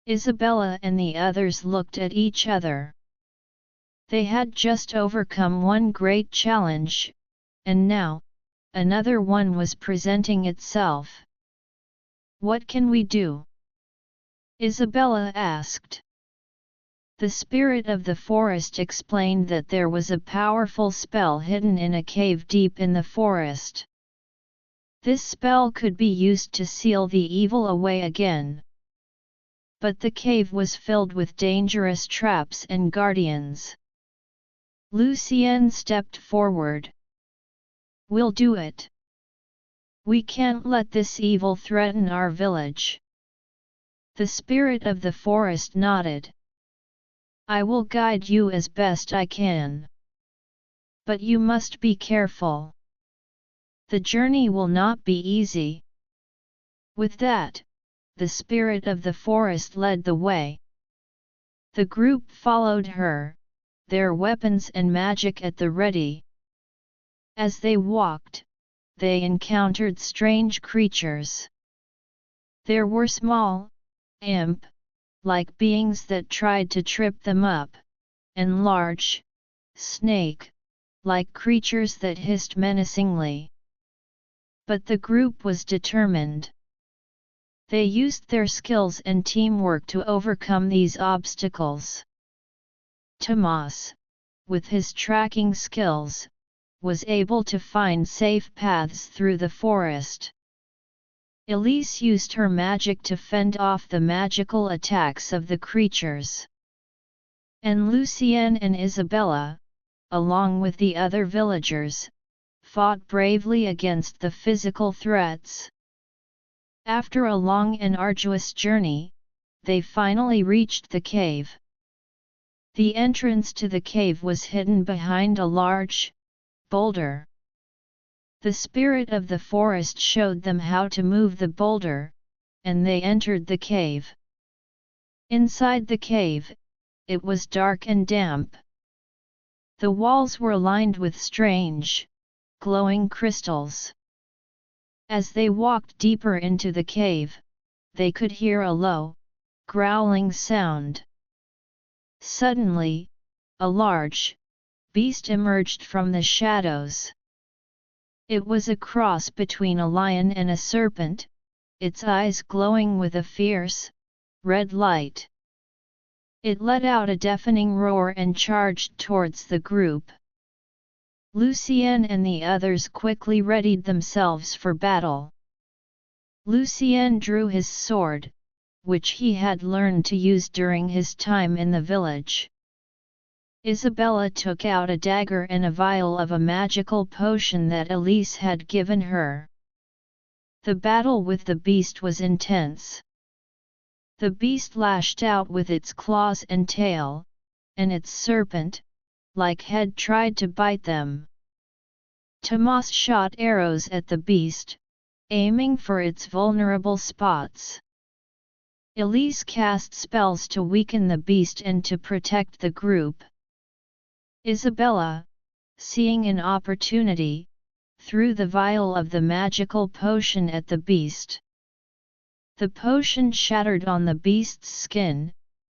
Isabella and the others looked at each other. They had just overcome one great challenge, and now, another one was presenting itself. "What can we do?" Isabella asked. The spirit of the forest explained that there was a powerful spell hidden in a cave deep in the forest. This spell could be used to seal the evil away again. But the cave was filled with dangerous traps and guardians. Lucien stepped forward. "We'll do it. We can't let this evil threaten our village." The spirit of the forest nodded. "I will guide you as best I can. But you must be careful. The journey will not be easy." With that, the spirit of the forest led the way. The group followed her, their weapons and magic at the ready. As they walked, they encountered strange creatures. There were small, imp-like beings that tried to trip them up, and large, snake like creatures that hissed menacingly. But the group was determined. They used their skills and teamwork to overcome these obstacles. Tomas, with his tracking skills, was able to find safe paths through the forest. Elise used her magic to fend off the magical attacks of the creatures. And Lucien and Isabella, along with the other villagers, fought bravely against the physical threats. After a long and arduous journey, they finally reached the cave. The entrance to the cave was hidden behind a large boulder. The spirit of the forest showed them how to move the boulder, and they entered the cave. Inside the cave, it was dark and damp. The walls were lined with strange, glowing crystals. As they walked deeper into the cave, they could hear a low, growling sound. Suddenly, a large beast emerged from the shadows. It was a cross between a lion and a serpent, its eyes glowing with a fierce, red light. It let out a deafening roar and charged towards the group. Lucien and the others quickly readied themselves for battle. Lucien drew his sword, which he had learned to use during his time in the village. Isabella took out a dagger and a vial of a magical potion that Elise had given her. The battle with the beast was intense. The beast lashed out with its claws and tail, and its serpent-like head tried to bite them. Tomas shot arrows at the beast, aiming for its vulnerable spots. Elise cast spells to weaken the beast and to protect the group. Isabella, seeing an opportunity, threw the vial of the magical potion at the beast. The potion shattered on the beast's skin,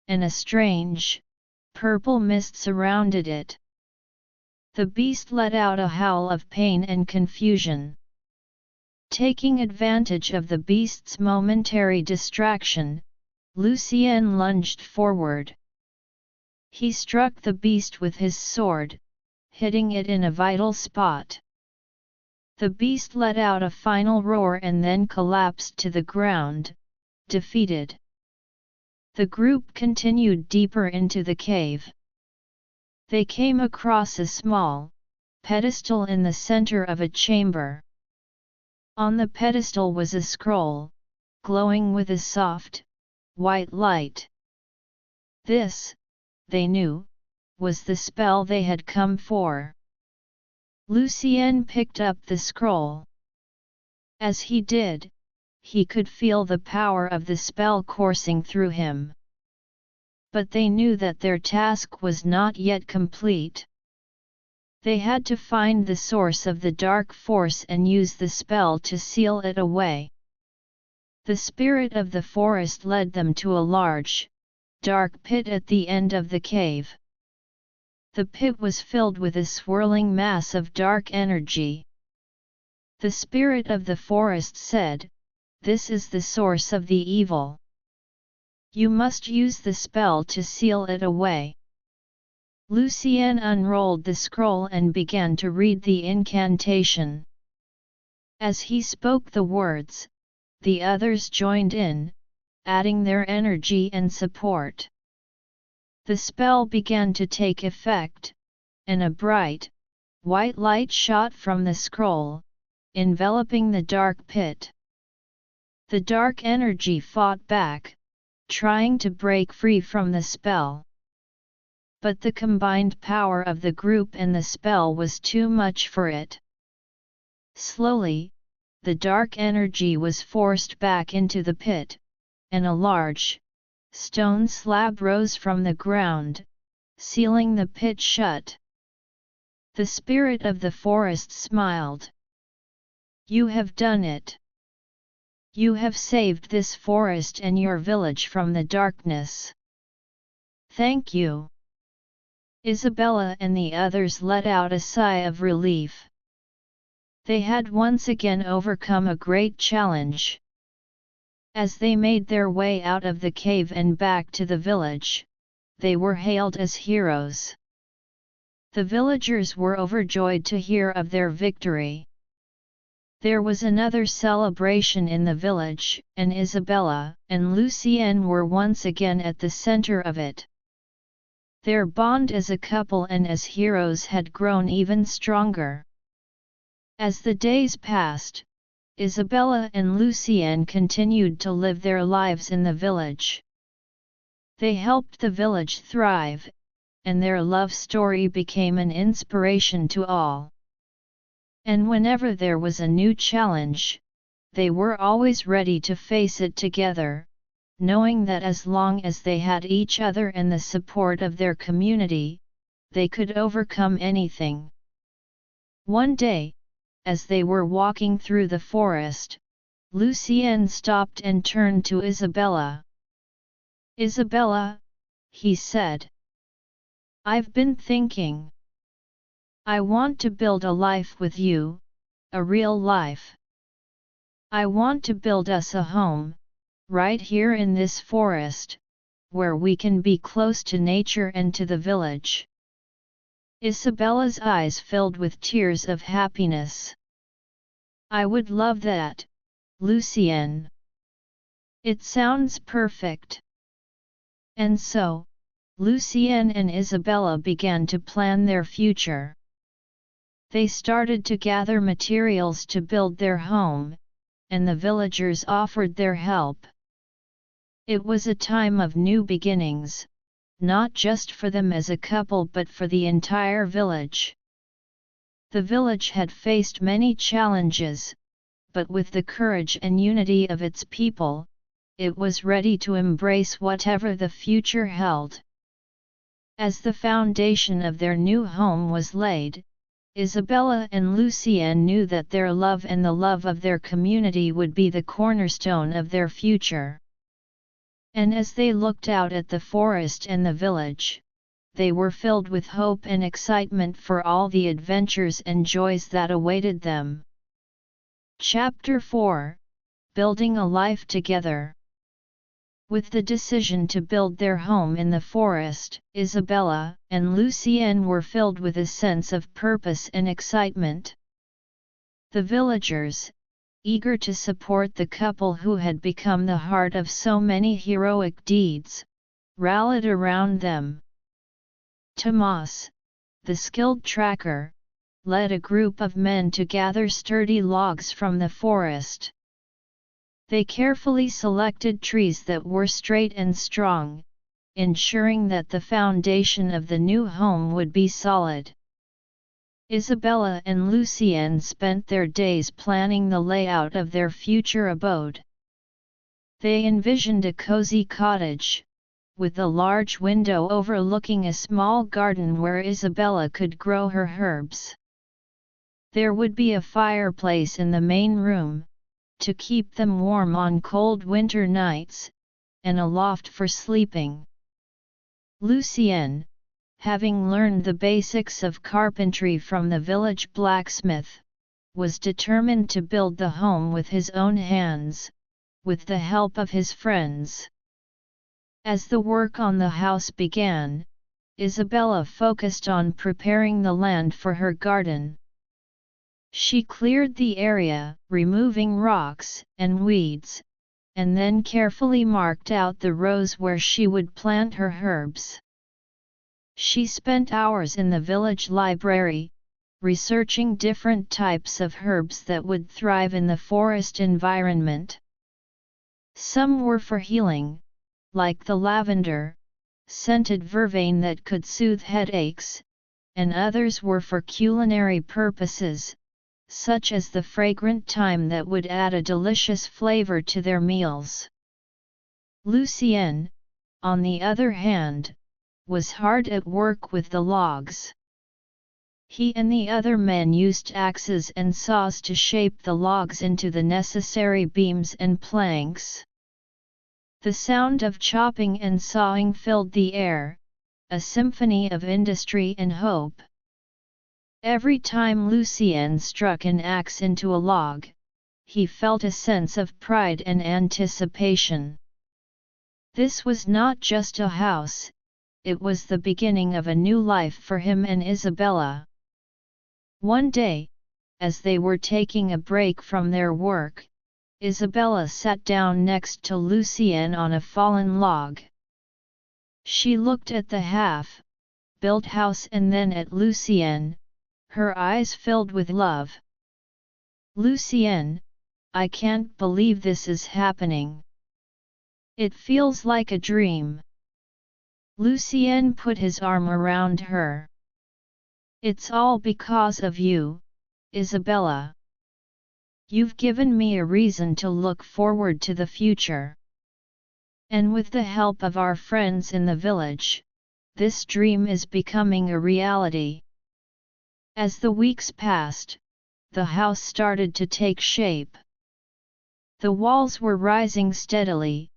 and a strange, purple mist surrounded it. The beast let out a howl of pain and confusion. Taking advantage of the beast's momentary distraction, Lucien lunged forward. He struck the beast with his sword, hitting it in a vital spot. The beast let out a final roar and then collapsed to the ground, defeated. The group continued deeper into the cave. They came across a small pedestal in the center of a chamber. On the pedestal was a scroll, glowing with a soft, white light. This, they knew, was the spell they had come for. Lucien picked up the scroll. As he did, he could feel the power of the spell coursing through him. But they knew that their task was not yet complete. They had to find the source of the dark force and use the spell to seal it away. The spirit of the forest led them to a large, dark pit at the end of the cave. The pit was filled with a swirling mass of dark energy. The spirit of the forest said, "This is the source of the evil. You must use the spell to seal it away." Lucien unrolled the scroll and began to read the incantation. As he spoke the words, the others joined in, adding their energy and support. The spell began to take effect, and a bright, white light shot from the scroll, enveloping the dark pit. The dark energy fought back, trying to break free from the spell. But the combined power of the group and the spell was too much for it. Slowly, the dark energy was forced back into the pit, and a large, stone slab rose from the ground, sealing the pit shut. The spirit of the forest smiled. "You have done it. You have saved this forest and your village from the darkness. Thank you." Isabella and the others let out a sigh of relief. They had once again overcome a great challenge. As they made their way out of the cave and back to the village, they were hailed as heroes. The villagers were overjoyed to hear of their victory. There was another celebration in the village, and Isabella and Lycan were once again at the center of it. Their bond as a couple and as heroes had grown even stronger. As the days passed, Isabella and Lycan continued to live their lives in the village. They helped the village thrive, and their love story became an inspiration to all. And whenever there was a new challenge, they were always ready to face it together, knowing that as long as they had each other and the support of their community, they could overcome anything. One day, as they were walking through the forest, Lycan stopped and turned to Isabella. "Isabella," he said, "I've been thinking. I want to build a life with you, a real life. I want to build us a home, right here in this forest, where we can be close to nature and to the village." Isabella's eyes filled with tears of happiness. "I would love that, Lycan. It sounds perfect." And so, Lycan and Isabella began to plan their future. They started to gather materials to build their home, and the villagers offered their help. It was a time of new beginnings, not just for them as a couple but for the entire village. The village had faced many challenges, but with the courage and unity of its people, it was ready to embrace whatever the future held. As the foundation of their new home was laid, Isabella and Lycan knew that their love and the love of their community would be the cornerstone of their future. And as they looked out at the forest and the village, they were filled with hope and excitement for all the adventures and joys that awaited them. Chapter 4: Building a Life Together. With the decision to build their home in the forest, Isabella and Lycan were filled with a sense of purpose and excitement. The villagers, eager to support the couple who had become the heart of so many heroic deeds, rallied around them. Tomas, the skilled tracker, led a group of men to gather sturdy logs from the forest. They carefully selected trees that were straight and strong, ensuring that the foundation of the new home would be solid. Isabella and Lycan spent their days planning the layout of their future abode. They envisioned a cozy cottage, with a large window overlooking a small garden where Isabella could grow her herbs. There would be a fireplace in the main room, to keep them warm on cold winter nights, and a loft for sleeping. Lycan, having learned the basics of carpentry from the village blacksmith, was determined to build the home with his own hands, with the help of his friends. As the work on the house began, Isabella focused on preparing the land for her garden. She cleared the area, removing rocks and weeds, and then carefully marked out the rows where she would plant her herbs. She spent hours in the village library, researching different types of herbs that would thrive in the forest environment. Some were for healing, like the lavender, scented vervain that could soothe headaches, and others were for culinary purposes, such as the fragrant thyme that would add a delicious flavor to their meals. Lycan, on the other hand, was hard at work with the logs. He and the other men used axes and saws to shape the logs into the necessary beams and planks. The sound of chopping and sawing filled the air, a symphony of industry and hope. Every time Lycan struck an axe into a log, he felt a sense of pride and anticipation. This was not just a house, it was the beginning of a new life for him and Isabella. One day, as they were taking a break from their work, Isabella sat down next to Lycan on a fallen log. She looked at the half-built house and then at Lycan, her eyes filled with love. "Lycan, I can't believe this is happening. It feels like a dream." Lycan put his arm around her. "It's all because of you, Isabella. You've given me a reason to look forward to the future. And with the help of our friends in the village, this dream is becoming a reality." As the weeks passed, the house started to take shape. The walls were rising steadily,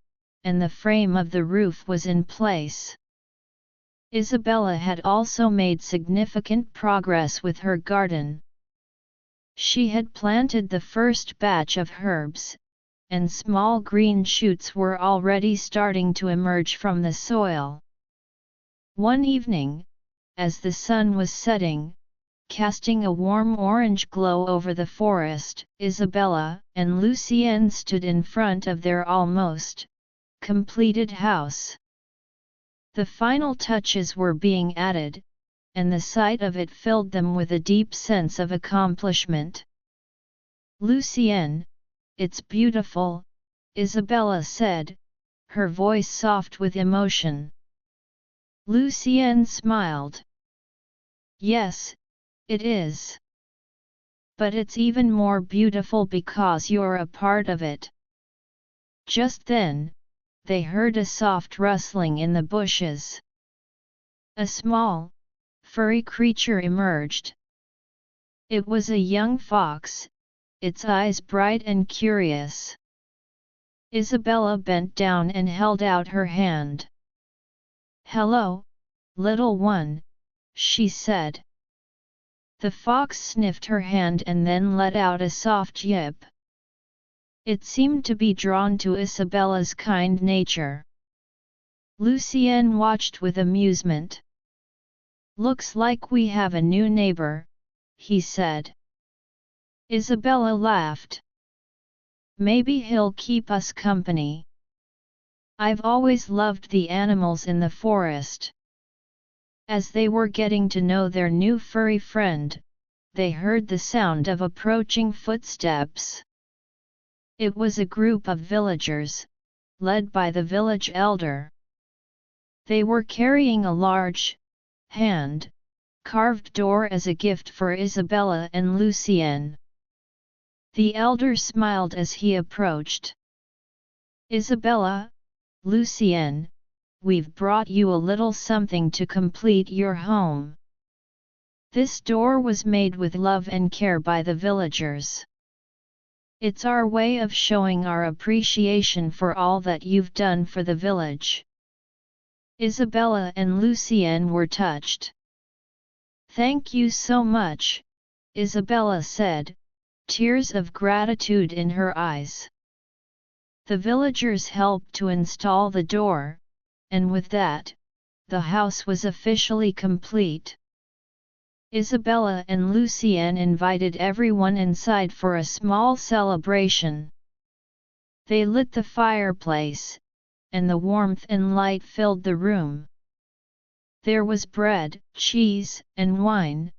and the frame of the roof was in place. Isabella had also made significant progress with her garden. She had planted the first batch of herbs, and small green shoots were already starting to emerge from the soil. One evening, as the sun was setting, casting a warm orange glow over the forest, Isabella and Lycan stood in front of their almost completed house. The final touches were being added, and the sight of it filled them with a deep sense of accomplishment. "Lycan, it's beautiful," Isabella said, her voice soft with emotion. Lycan smiled. "Yes, it is. But it's even more beautiful because you're a part of it." Just then, they heard a soft rustling in the bushes. A small, furry creature emerged. It was a young fox, its eyes bright and curious. Isabella bent down and held out her hand. "Hello, little one," she said. The fox sniffed her hand and then let out a soft yip. It seemed to be drawn to Isabella's kind nature. Lycan watched with amusement. "Looks like we have a new neighbor," he said. Isabella laughed. "Maybe he'll keep us company. I've always loved the animals in the forest." As they were getting to know their new furry friend, they heard the sound of approaching footsteps. It was a group of villagers, led by the village elder. They were carrying a large, hand-carved door as a gift for Isabella and Lycan. The elder smiled as he approached. "Isabella, Lycan, we've brought you a little something to complete your home. This door was made with love and care by the villagers. It's our way of showing our appreciation for all that you've done for the village." Isabella and Lycan were touched. "Thank you so much," Isabella said, tears of gratitude in her eyes. The villagers helped to install the door, and with that, the house was officially complete. Isabella and Lycan invited everyone inside for a small celebration. They lit the fireplace, and the warmth and light filled the room. There was bread, cheese, and wine,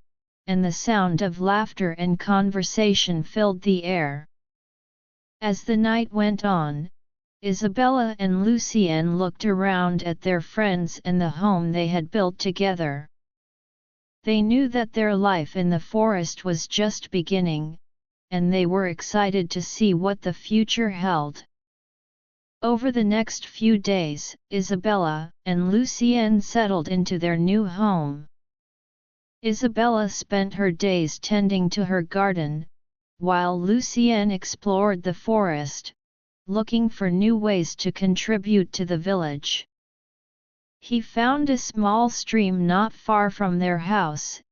and the sound of laughter and conversation filled the air. As the night went on, Isabella and Lycan looked around at their friends and the home they had built together. They knew that their life in the forest was just beginning, and they were excited to see what the future held. Over the next few days, Isabella and Lycan settled into their new home. Isabella spent her days tending to her garden, while Lycan explored the forest, looking for new ways to contribute to the village. He found a small stream not far from their house,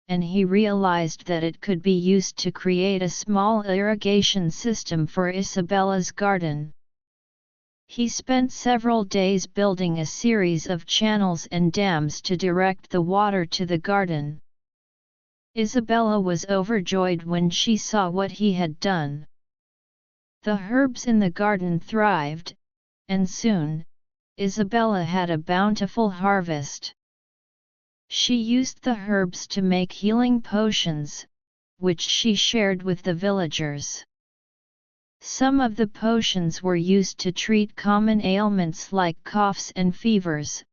and he realized that it could be used to create a small irrigation system for Isabella's garden. He spent several days building a series of channels and dams to direct the water to the garden. Isabella was overjoyed when she saw what he had done. The herbs in the garden thrived, and soon, Isabella had a bountiful harvest. She used the herbs to make healing potions, which she shared with the villagers. Some of the potions were used to treat common ailments like coughs and fevers,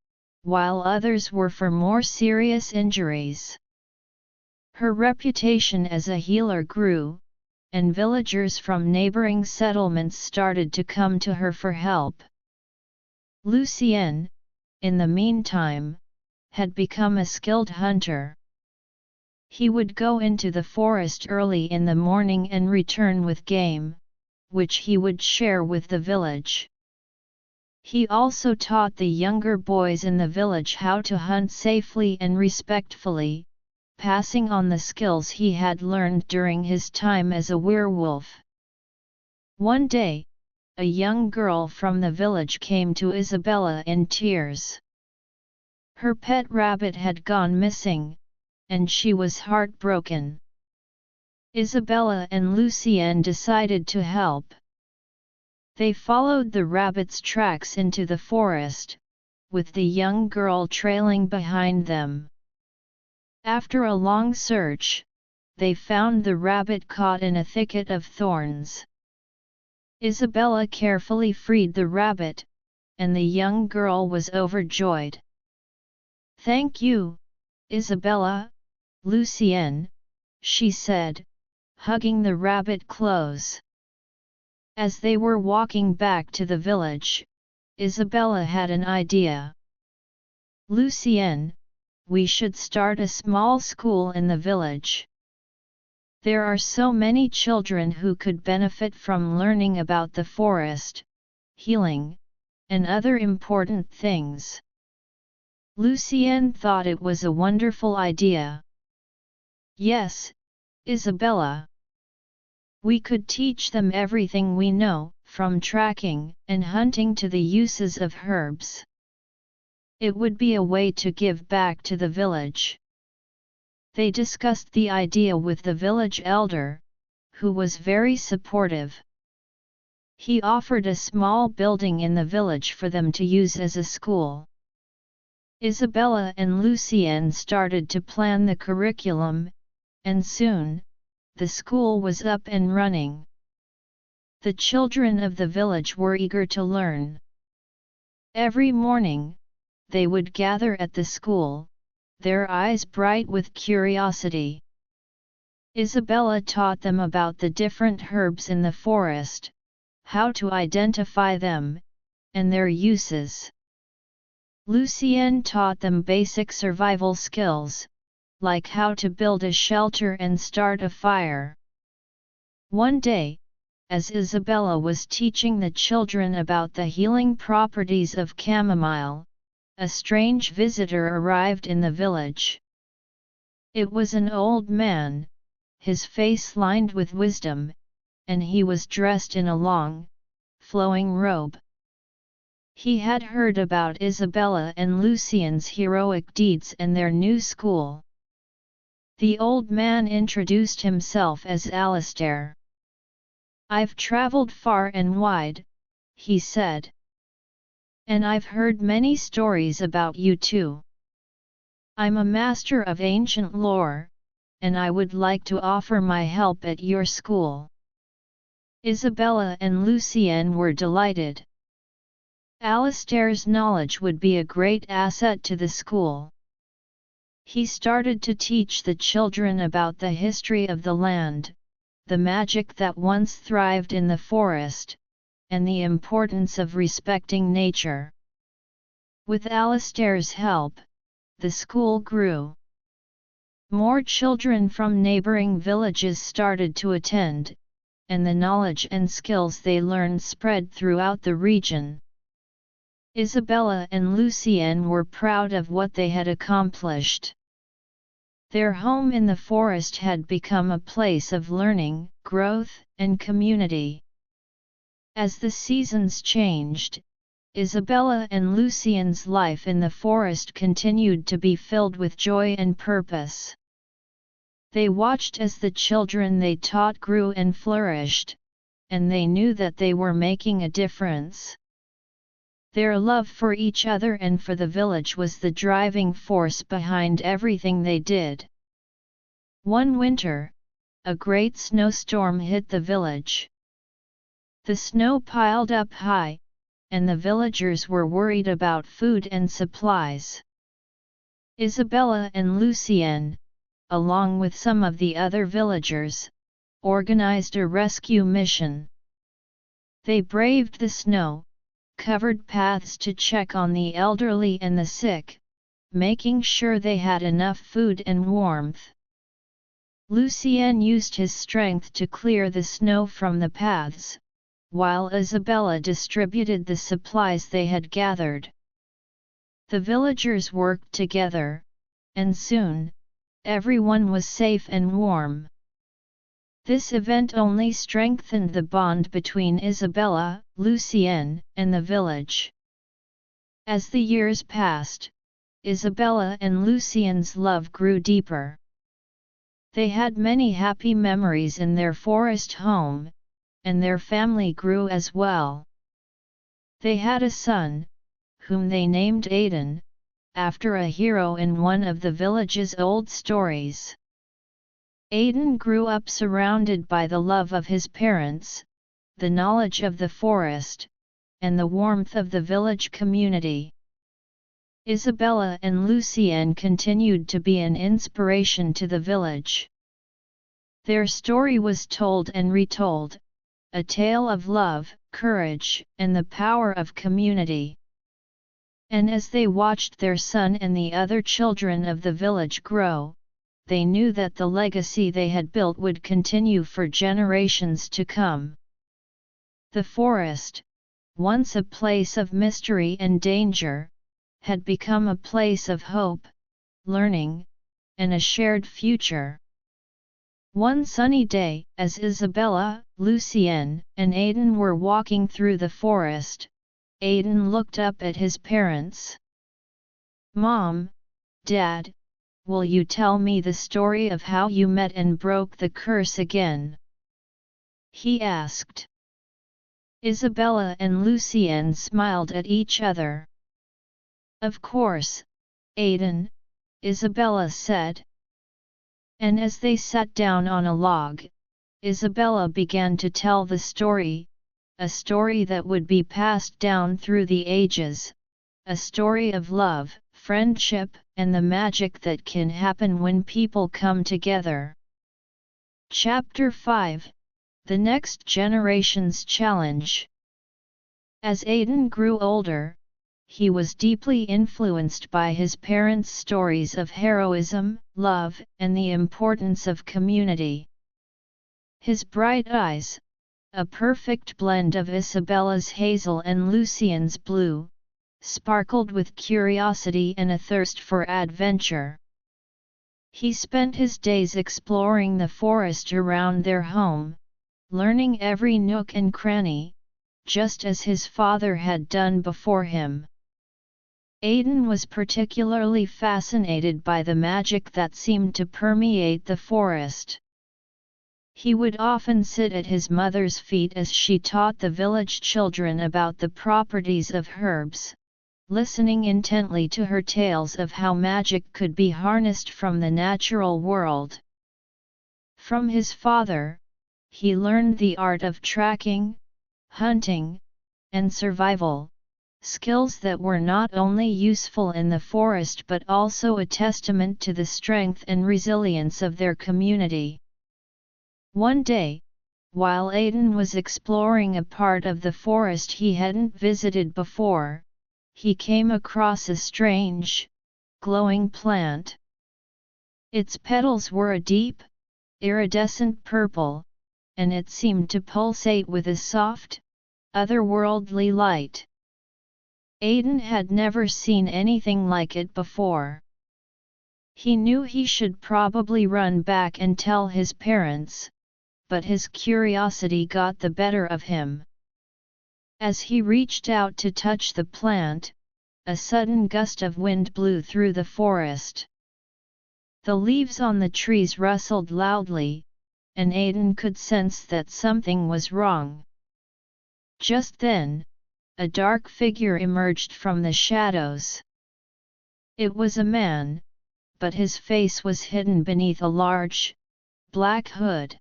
while others were for more serious injuries. Her reputation as a healer grew, and villagers from neighboring settlements started to come to her for help. Lycan, in the meantime, had become a skilled hunter. He would go into the forest early in the morning and return with game, which he would share with the village. He also taught the younger boys in the village how to hunt safely and respectfully, passing on the skills he had learned during his time as a werewolf. One day, a young girl from the village came to Isabella in tears. Her pet rabbit had gone missing, and she was heartbroken. Isabella and Lycan decided to help. They followed the rabbit's tracks into the forest, with the young girl trailing behind them. After a long search, they found the rabbit caught in a thicket of thorns. Isabella carefully freed the rabbit, and the young girl was overjoyed. "Thank you, Isabella, Lycan," she said, hugging the rabbit close. As they were walking back to the village, Isabella had an idea. "Lycan, we should start a small school in the village. There are so many children who could benefit from learning about the forest, healing, and other important things." Lycan thought it was a wonderful idea. "Yes, Isabella. We could teach them everything we know, from tracking and hunting to the uses of herbs. It would be a way to give back to the village." They discussed the idea with the village elder, who was very supportive. He offered a small building in the village for them to use as a school. Isabella and Lycan started to plan the curriculum, and soon, the school was up and running. The children of the village were eager to learn. Every morning, they would gather at the school, their eyes bright with curiosity. Isabella taught them about the different herbs in the forest, how to identify them, and their uses. Lycan taught them basic survival skills, like how to build a shelter and start a fire. One day, as Isabella was teaching the children about the healing properties of chamomile, a strange visitor arrived in the village. It was an old man, his face lined with wisdom, and he was dressed in a long, flowing robe. He had heard about Isabella and Lycan's heroic deeds and their new school. The old man introduced himself as Alistair. "I've traveled far and wide," he said. "And I've heard many stories about you too. I'm a master of ancient lore, and I would like to offer my help at your school." Isabella and Lycan were delighted. Alistair's knowledge would be a great asset to the school. He started to teach the children about the history of the land, the magic that once thrived in the forest, and the importance of respecting nature. With Alistair's help, the school grew. More children from neighboring villages started to attend, and the knowledge and skills they learned spread throughout the region. Isabella and Lycan were proud of what they had accomplished. Their home in the forest had become a place of learning, growth, and community. As the seasons changed, Isabella and Lycan's life in the forest continued to be filled with joy and purpose. They watched as the children they taught grew and flourished, and they knew that they were making a difference. Their love for each other and for the village was the driving force behind everything they did. One winter, a great snowstorm hit the village. The snow piled up high, and the villagers were worried about food and supplies. Isabella and Lycan, along with some of the other villagers, organized a rescue mission. They braved the snow, covered paths to check on the elderly and the sick, making sure they had enough food and warmth. Lycan used his strength to clear the snow from the paths, while Isabella distributed the supplies they had gathered. The villagers worked together, and soon, everyone was safe and warm. This event only strengthened the bond between Isabella, Lycan, and the village. As the years passed, Isabella and Lycan's love grew deeper. They had many happy memories in their forest home, and their family grew as well. They had a son, whom they named Aiden, after a hero in one of the village's old stories. Aiden grew up surrounded by the love of his parents, the knowledge of the forest, and the warmth of the village community. Isabella and Lycan continued to be an inspiration to the village. Their story was told and retold, a tale of love, courage, and the power of community. And as they watched their son and the other children of the village grow, they knew that the legacy they had built would continue for generations to come. The forest, once a place of mystery and danger, had become a place of hope, learning, and a shared future. One sunny day, as Isabella, Lycan, and Aiden were walking through the forest, Aiden looked up at his parents. "Mom, Dad, will you tell me the story of how you met and broke the curse again?" he asked. Isabella and Lycan smiled at each other. "Of course, Aiden," Isabella said. And as they sat down on a log, Isabella began to tell the story, a story that would be passed down through the ages, a story of love, friendship, and the magic that can happen when people come together. Chapter 5: The Next Generation's Challenge. As Aiden grew older, he was deeply influenced by his parents' stories of heroism, love, and the importance of community. His bright eyes, a perfect blend of Isabella's hazel and Lycan's blue, sparkled with curiosity and a thirst for adventure. He spent his days exploring the forest around their home, learning every nook and cranny, just as his father had done before him. Aiden was particularly fascinated by the magic that seemed to permeate the forest. He would often sit at his mother's feet as she taught the village children about the properties of herbs, listening intently to her tales of how magic could be harnessed from the natural world. From his father, he learned the art of tracking, hunting, and survival, skills that were not only useful in the forest but also a testament to the strength and resilience of their community. One day, while Aiden was exploring a part of the forest he hadn't visited before, he came across a strange, glowing plant. Its petals were a deep, iridescent purple, and it seemed to pulsate with a soft, otherworldly light. Aiden had never seen anything like it before. He knew he should probably run back and tell his parents, but his curiosity got the better of him. As he reached out to touch the plant, a sudden gust of wind blew through the forest. The leaves on the trees rustled loudly, and Aiden could sense that something was wrong. Just then, a dark figure emerged from the shadows. It was a man, but his face was hidden beneath a large, black hood.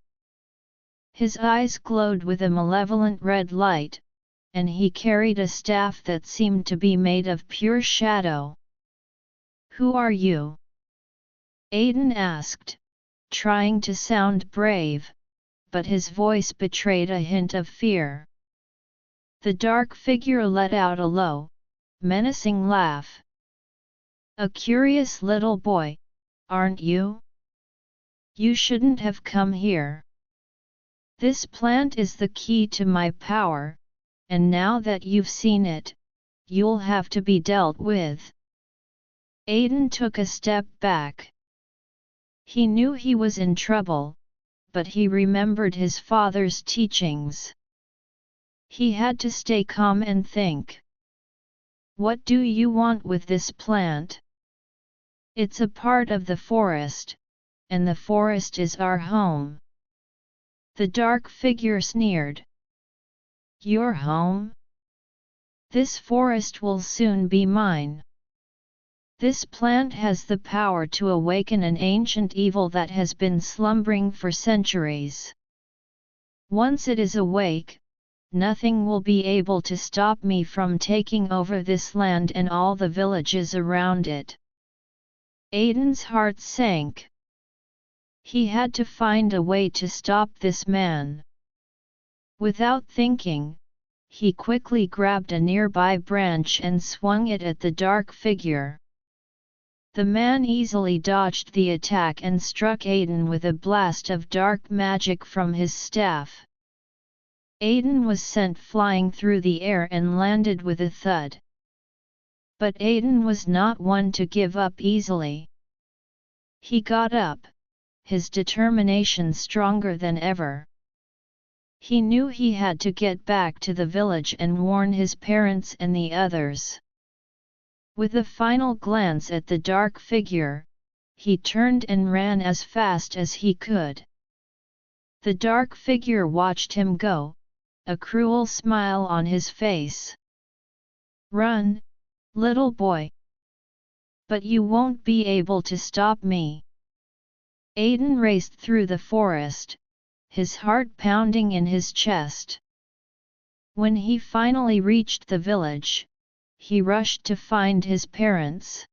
His eyes glowed with a malevolent red light, and he carried a staff that seemed to be made of pure shadow. "Who are you?" Aiden asked, trying to sound brave, but his voice betrayed a hint of fear. The dark figure let out a low, menacing laugh. "A curious little boy, aren't you? You shouldn't have come here. This plant is the key to my power, and now that you've seen it, you'll have to be dealt with." Aiden took a step back. He knew he was in trouble, but he remembered his father's teachings. He had to stay calm and think. "What do you want with this plant?" "It's a part of the forest, and the forest is our home." The dark figure sneered. "Your home? This forest will soon be mine. This plant has the power to awaken an ancient evil that has been slumbering for centuries. Once it is awake, nothing will be able to stop me from taking over this land and all the villages around it." Aiden's heart sank. He had to find a way to stop this man. Without thinking, he quickly grabbed a nearby branch and swung it at the dark figure. The man easily dodged the attack and struck Aiden with a blast of dark magic from his staff. Aiden was sent flying through the air and landed with a thud. But Aiden was not one to give up easily. He got up, his determination stronger than ever. He knew he had to get back to the village and warn his parents and the others. With a final glance at the dark figure, he turned and ran as fast as he could. The dark figure watched him go, a cruel smile on his face. "Run, little boy. But you won't be able to stop me." Aiden raced through the forest, his heart pounding in his chest. When he finally reached the village, he rushed to find his parents.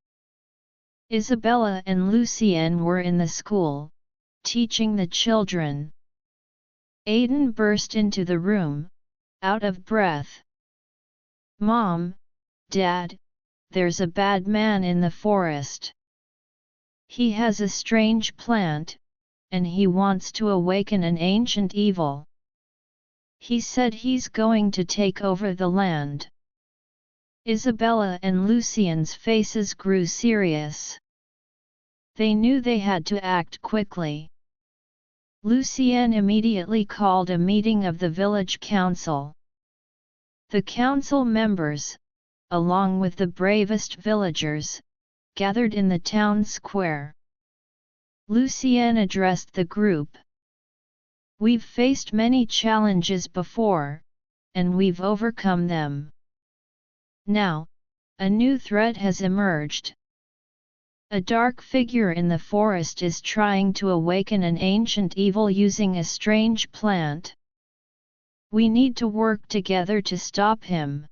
Isabella and Lycan were in the school, teaching the children. Aiden burst into the room, out of breath. "Mom, Dad, there's a bad man in the forest. He has a strange plant, and he wants to awaken an ancient evil. He said he's going to take over the land." Isabella and Lycan's faces grew serious. They knew they had to act quickly. Lycan immediately called a meeting of the village council. The council members, along with the bravest villagers, gathered in the town square. Lycan addressed the group. "We've faced many challenges before, and we've overcome them. Now, a new threat has emerged. A dark figure in the forest is trying to awaken an ancient evil using a strange plant. We need to work together to stop him."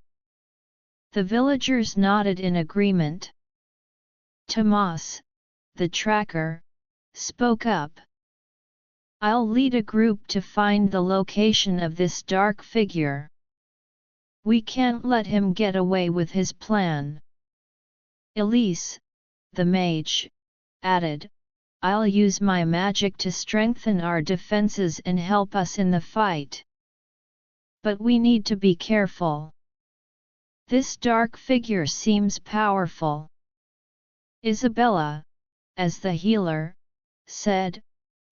The villagers nodded in agreement. Tomas, the tracker, spoke up. "I'll lead a group to find the location of this dark figure. We can't let him get away with his plan." Elise, the mage, added, "I'll use my magic to strengthen our defenses and help us in the fight. But we need to be careful. This dark figure seems powerful. Isabella, as the healer, said,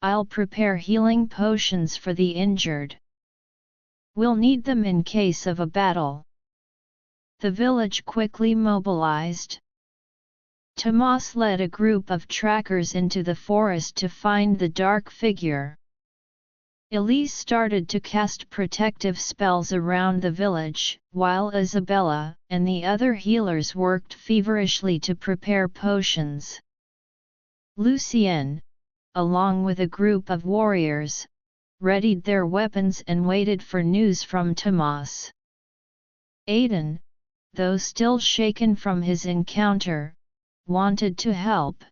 I'll prepare healing potions for the injured. We'll need them in case of a battle. The village quickly mobilized. Tomas led a group of trackers into the forest to find the dark figure. Elise started to cast protective spells around the village, while Isabella and the other healers worked feverishly to prepare potions. Lucien, along with a group of warriors, readied their weapons and waited for news from Tomas. Aiden, though still shaken from his encounter, wanted to help.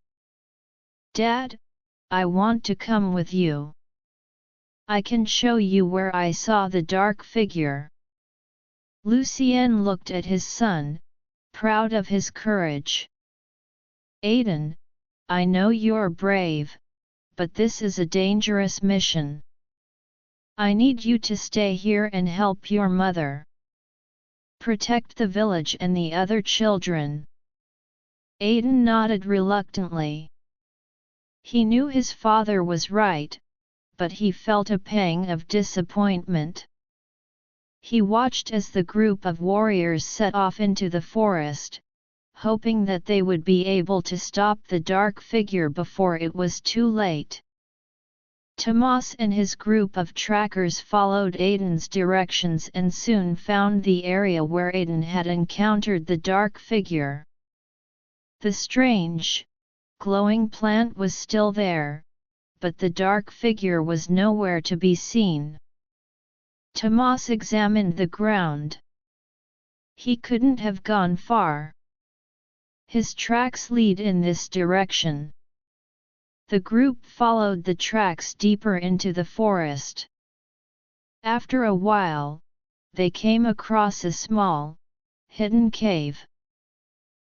Dad, I want to come with you. I can show you where I saw the dark figure. Lucien looked at his son, proud of his courage. Aiden, I know you're brave, but this is a dangerous mission. I need you to stay here and help your mother. Protect the village and the other children. Aiden nodded reluctantly. He knew his father was right, but he felt a pang of disappointment. He watched as the group of warriors set off into the forest, hoping that they would be able to stop the dark figure before it was too late. Tomas and his group of trackers followed Aiden's directions and soon found the area where Aiden had encountered the dark figure. The strange, glowing plant was still there, but the dark figure was nowhere to be seen. Tomas examined the ground. He couldn't have gone far. His tracks lead in this direction. The group followed the tracks deeper into the forest. After a while, they came across a small, hidden cave.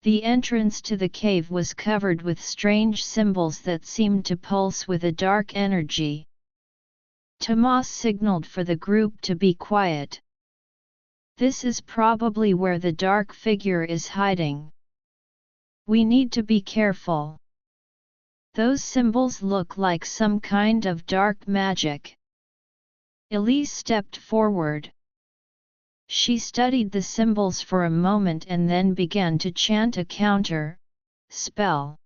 The entrance to the cave was covered with strange symbols that seemed to pulse with a dark energy. Tomas signaled for the group to be quiet. This is probably where the dark figure is hiding. We need to be careful. Those symbols look like some kind of dark magic. Elise stepped forward. She studied the symbols for a moment and then began to chant a counter-spell.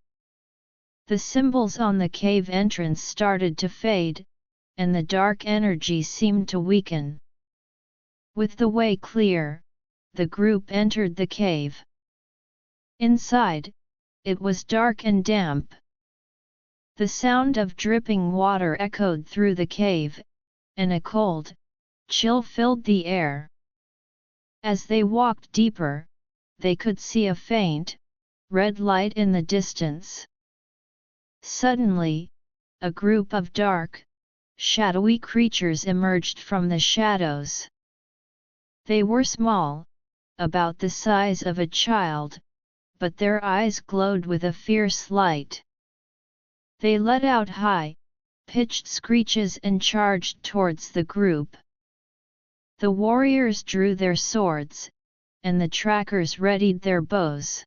The symbols on the cave entrance started to fade, and the dark energy seemed to weaken. With the way clear, the group entered the cave. Inside, it was dark and damp. The sound of dripping water echoed through the cave, and a cold chill filled the air. As they walked deeper, they could see a faint, red light in the distance. Suddenly, a group of dark, shadowy creatures emerged from the shadows. They were small, about the size of a child, but their eyes glowed with a fierce light. They let out high-pitched screeches and charged towards the group. The warriors drew their swords, and the trackers readied their bows.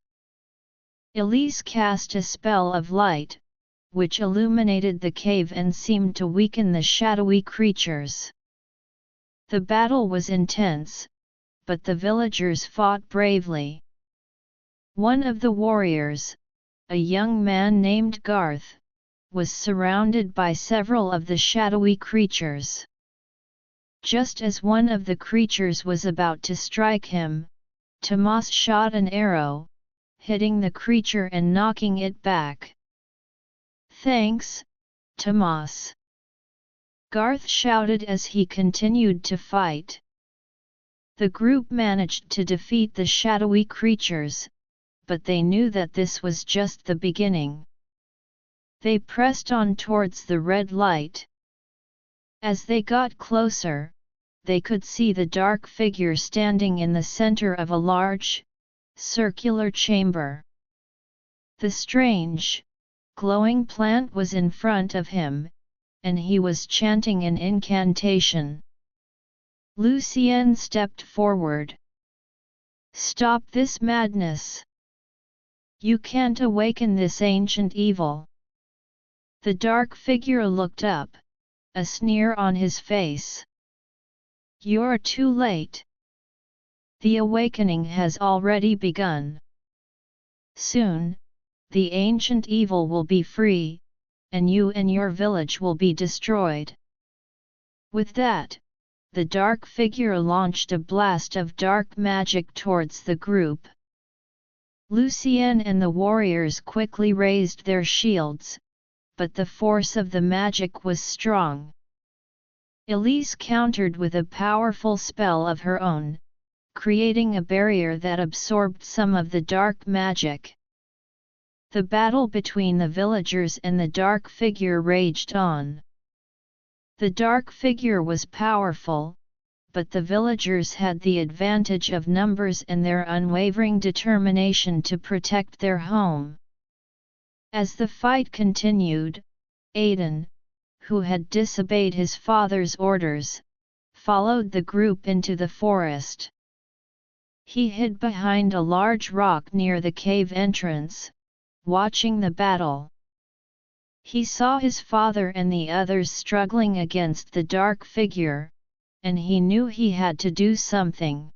Elise cast a spell of light, which illuminated the cave and seemed to weaken the shadowy creatures. The battle was intense, but the villagers fought bravely. One of the warriors, a young man named Garth, was surrounded by several of the shadowy creatures. Just as one of the creatures was about to strike him, Tomas shot an arrow, hitting the creature and knocking it back. "Thanks, Tomas," Garth shouted as he continued to fight. The group managed to defeat the shadowy creatures, but they knew that this was just the beginning. They pressed on towards the red light. As they got closer, they could see the dark figure standing in the center of a large, circular chamber. The strange, glowing plant was in front of him, and he was chanting an incantation. Lucien stepped forward. Stop this madness! You can't awaken this ancient evil. The dark figure looked up, a sneer on his face. You're too late. The awakening has already begun. Soon, the ancient evil will be free, and you and your village will be destroyed. With that, the dark figure launched a blast of dark magic towards the group. Lycan and the warriors quickly raised their shields, but the force of the magic was strong. Elise countered with a powerful spell of her own, creating a barrier that absorbed some of the dark magic. The battle between the villagers and the dark figure raged on. The dark figure was powerful, but the villagers had the advantage of numbers and their unwavering determination to protect their home. As the fight continued, Aiden, who had disobeyed his father's orders, followed the group into the forest. He hid behind a large rock near the cave entrance, watching the battle. He saw his father and the others struggling against the dark figure, and he knew he had to do something.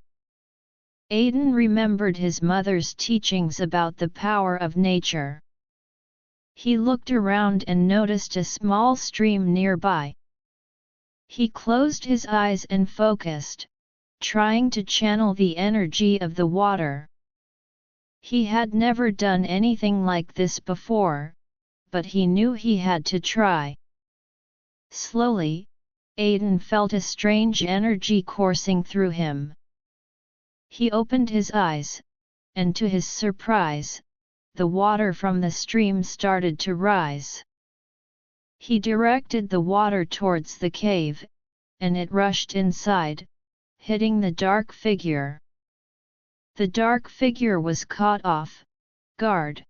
Aiden remembered his mother's teachings about the power of nature. He looked around and noticed a small stream nearby. He closed his eyes and focused, trying to channel the energy of the water. He had never done anything like this before, but he knew he had to try. Slowly, Aiden felt a strange energy coursing through him. He opened his eyes, and to his surprise, the water from the stream started to rise. He directed the water towards the cave, and it rushed inside, hitting the dark figure. The dark figure was caught off guard.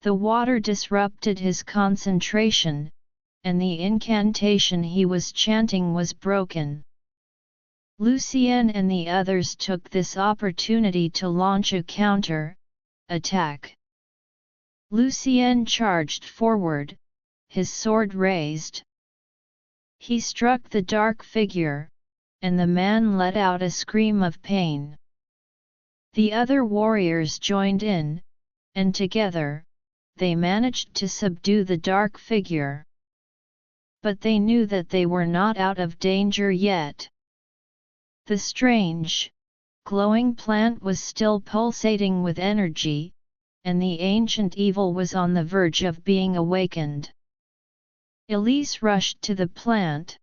The water disrupted his concentration, and the incantation he was chanting was broken. Lycan and the others took this opportunity to launch a counter-attack. Lycan charged forward, his sword raised. He struck the dark figure, and the man let out a scream of pain. The other warriors joined in, and together, they managed to subdue the dark figure. But they knew that they were not out of danger yet. The strange, glowing plant was still pulsating with energy, and the ancient evil was on the verge of being awakened. Elise rushed to the plant.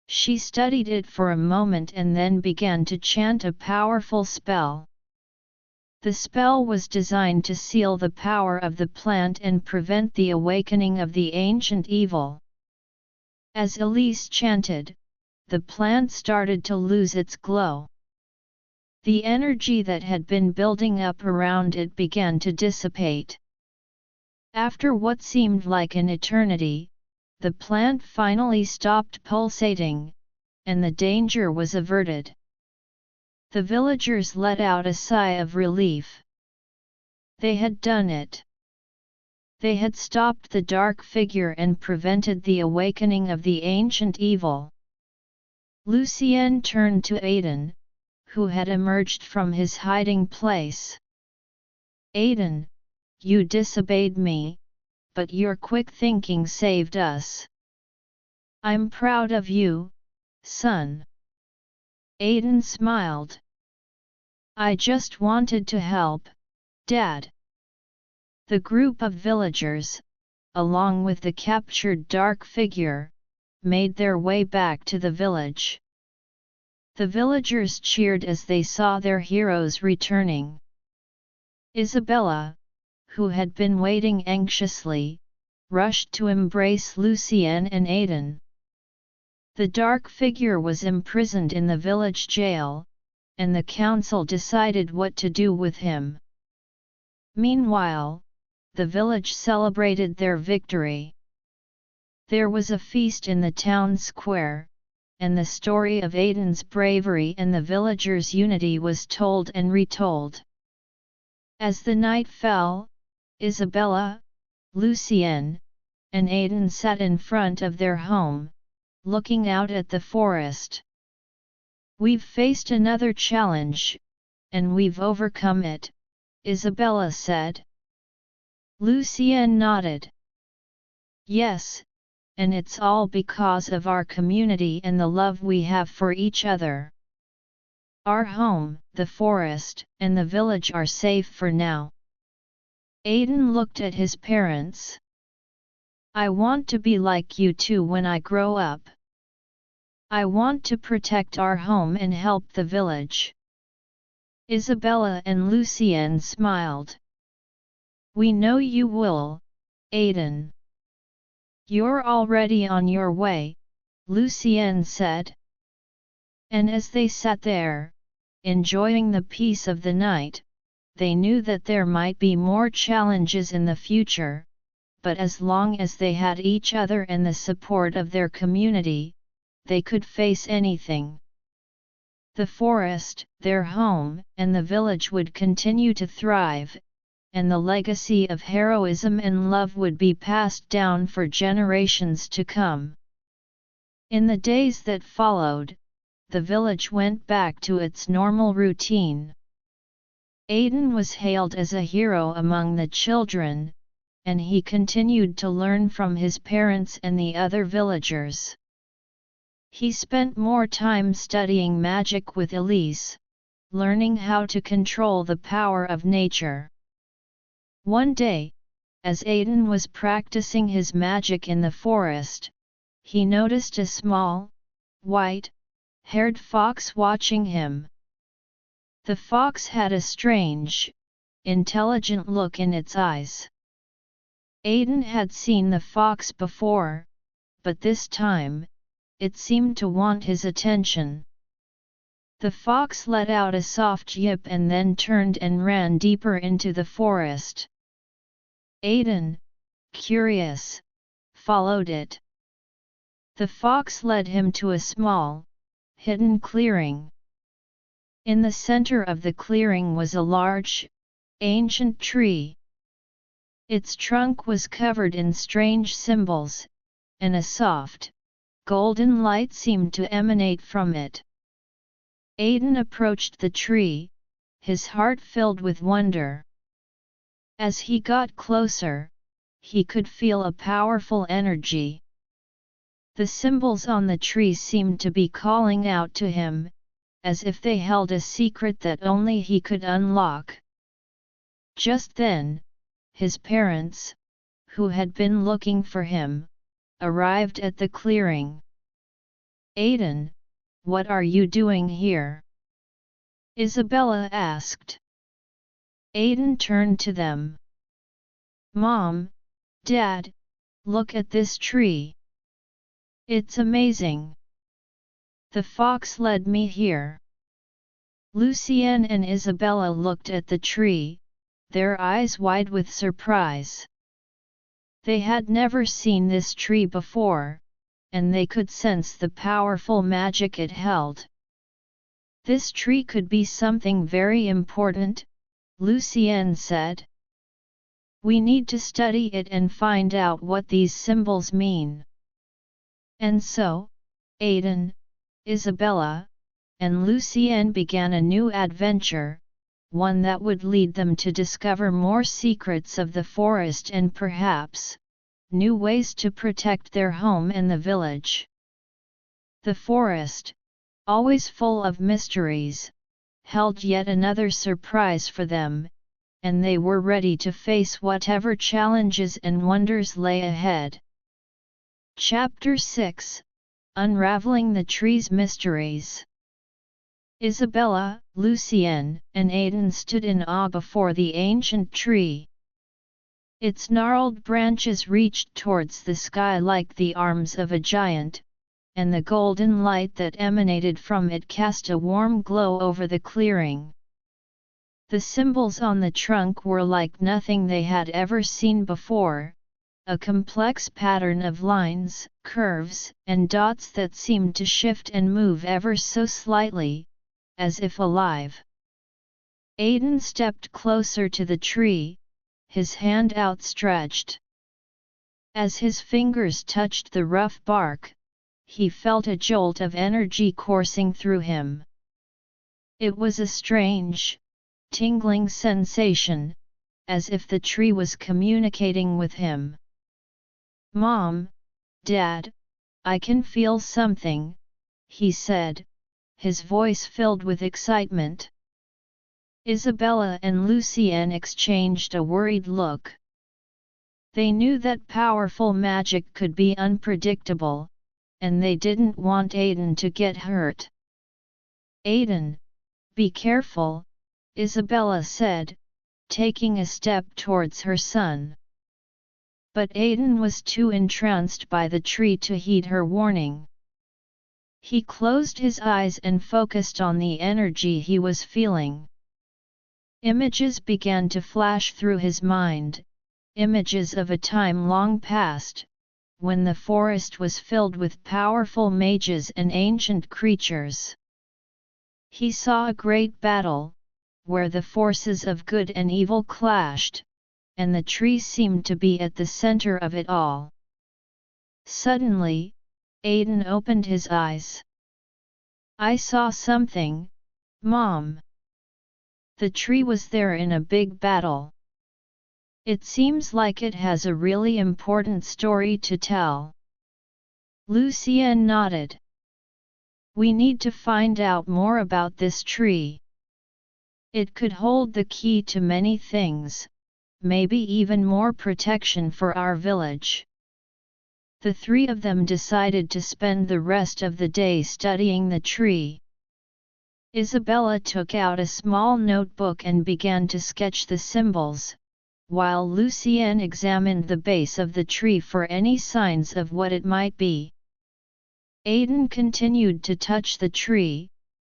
She studied it for a moment and then began to chant a powerful spell. The spell was designed to seal the power of the plant and prevent the awakening of the ancient evil. As Elise chanted, the plant started to lose its glow. The energy that had been building up around it began to dissipate. After what seemed like an eternity, the plant finally stopped pulsating, and the danger was averted. The villagers let out a sigh of relief. They had done it. They had stopped the dark figure and prevented the awakening of the ancient evil. Lycan turned to Aiden, who had emerged from his hiding place. Aiden, you disobeyed me, but your quick thinking saved us. I'm proud of you, son. Aiden smiled. I just wanted to help, Dad. The group of villagers, along with the captured dark figure, made their way back to the village. The villagers cheered as they saw their heroes returning. Isabella, who had been waiting anxiously, rushed to embrace Lycan and Aiden. The dark figure was imprisoned in the village jail, and the council decided what to do with him. Meanwhile, the village celebrated their victory. There was a feast in the town square, and the story of Aiden's bravery and the villagers' unity was told and retold. As the night fell, Isabella, Lycan, and Aiden sat in front of their home, looking out at the forest. "We've faced another challenge, and we've overcome it," Isabella said. Lycan nodded. "Yes, and it's all because of our community and the love we have for each other. Our home, the forest, and the village are safe for now." Aiden looked at his parents. "I want to be like you too when I grow up. I want to protect our home and help the village." Isabella and Lycan smiled. "We know you will, Aiden. You're already on your way," Lycan said. And as they sat there, enjoying the peace of the night, they knew that there might be more challenges in the future, but as long as they had each other and the support of their community, they could face anything. The forest, their home, and the village would continue to thrive, and the legacy of heroism and love would be passed down for generations to come. In the days that followed, the village went back to its normal routine. Aiden was hailed as a hero among the children, and he continued to learn from his parents and the other villagers. He spent more time studying magic with Elise, learning how to control the power of nature. One day, as Aiden was practicing his magic in the forest, he noticed a small, white-haired fox watching him. The fox had a strange, intelligent look in its eyes. Aiden had seen the fox before, but this time, it seemed to want his attention. The fox let out a soft yip and then turned and ran deeper into the forest. Aiden, curious, followed it. The fox led him to a small, hidden clearing. In the center of the clearing was a large, ancient tree. Its trunk was covered in strange symbols, and a soft, golden light seemed to emanate from it. Aiden approached the tree, his heart filled with wonder. As he got closer, he could feel a powerful energy. The symbols on the tree seemed to be calling out to him, as if they held a secret that only he could unlock. Just then, his parents, who had been looking for him, arrived at the clearing. "Aiden, what are you doing here?" Isabella asked. Aiden turned to them. "Mom, Dad, look at this tree. It's amazing. The fox led me here." Lycan and Isabella looked at the tree, their eyes wide with surprise. They had never seen this tree before, and they could sense the powerful magic it held. "This tree could be something very important," Lycan said. "We need to study it and find out what these symbols mean." And so, Aiden, Isabella, and Lycan began a new adventure, one that would lead them to discover more secrets of the forest and perhaps, new ways to protect their home and the village. The forest, always full of mysteries, held yet another surprise for them, and they were ready to face whatever challenges and wonders lay ahead. Chapter 6: Unraveling the Tree's Mysteries. Isabella, Lycan, and Aiden stood in awe before the ancient tree. Its gnarled branches reached towards the sky like the arms of a giant, and the golden light that emanated from it cast a warm glow over the clearing. The symbols on the trunk were like nothing they had ever seen before, a complex pattern of lines, curves, and dots that seemed to shift and move ever so slightly, as if alive. Aiden stepped closer to the tree, his hand outstretched. As his fingers touched the rough bark, he felt a jolt of energy coursing through him. It was a strange, tingling sensation, as if the tree was communicating with him. "Mom, Dad, I can feel something," he said, his voice filled with excitement. Isabella and Lycan exchanged a worried look. They knew that powerful magic could be unpredictable, and they didn't want Aiden to get hurt. "Aiden, be careful," Isabella said, taking a step towards her son. But Aiden was too entranced by the tree to heed her warning. He closed his eyes and focused on the energy he was feeling. Images began to flash through his mind, images of a time long past, when the forest was filled with powerful mages and ancient creatures. He saw a great battle, where the forces of good and evil clashed, and the tree seemed to be at the center of it all. Suddenly, Aiden opened his eyes. "I saw something, Mom." The tree was there in a big battle. "It seems like it has a really important story to tell." Lycan nodded. "We need to find out more about this tree. It could hold the key to many things, maybe even more protection for our village." The three of them decided to spend the rest of the day studying the tree. Isabella took out a small notebook and began to sketch the symbols, while Lycan examined the base of the tree for any signs of what it might be. Aiden continued to touch the tree,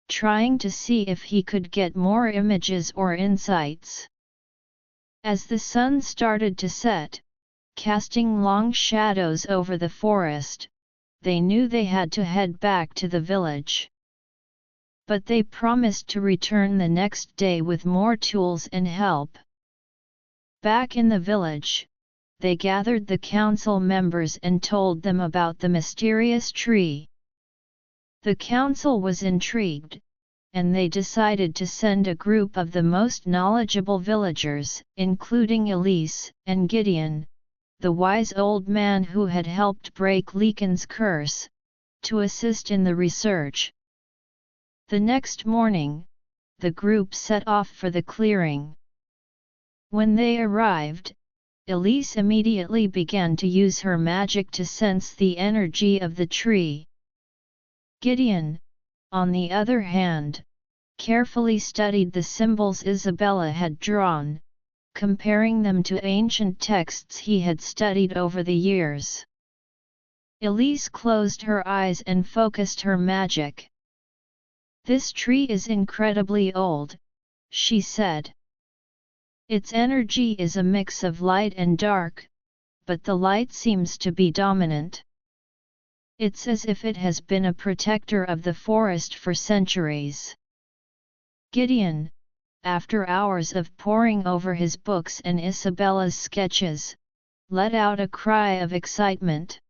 trying to see if he could get more images or insights. As the sun started to set, casting long shadows over the forest, they knew they had to head back to the village. But they promised to return the next day with more tools and help. Back in the village, they gathered the council members and told them about the mysterious tree. The council was intrigued, and they decided to send a group of the most knowledgeable villagers, including Elise and Gideon, the wise old man who had helped break Lycan's curse, to assist in the research. The next morning, the group set off for the clearing. When they arrived, Elise immediately began to use her magic to sense the energy of the tree. Gideon, on the other hand, carefully studied the symbols Isabella had drawn, comparing them to ancient texts he had studied over the years. Elise closed her eyes and focused her magic. "This tree is incredibly old," she said. "Its energy is a mix of light and dark, but the light seems to be dominant. It's as if it has been a protector of the forest for centuries." Gideon, after hours of poring over his books and Isabella's sketches, let out a cry of excitement.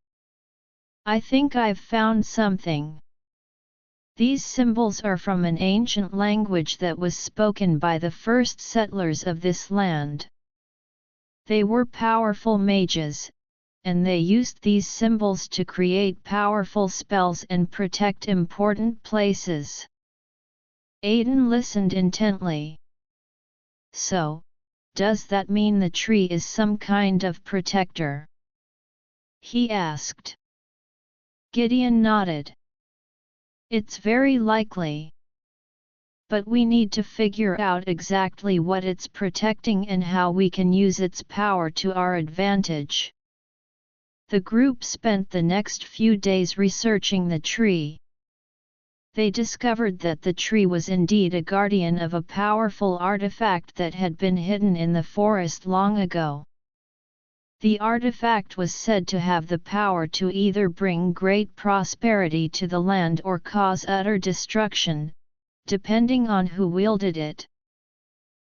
"I think I've found something. These symbols are from an ancient language that was spoken by the first settlers of this land. They were powerful mages, and they used these symbols to create powerful spells and protect important places." Aiden listened intently. "So, does that mean the tree is some kind of protector?" he asked. Gideon nodded. "It's very likely. But we need to figure out exactly what it's protecting and how we can use its power to our advantage." The group spent the next few days researching the tree. They discovered that the tree was indeed a guardian of a powerful artifact that had been hidden in the forest long ago. The artifact was said to have the power to either bring great prosperity to the land or cause utter destruction, depending on who wielded it.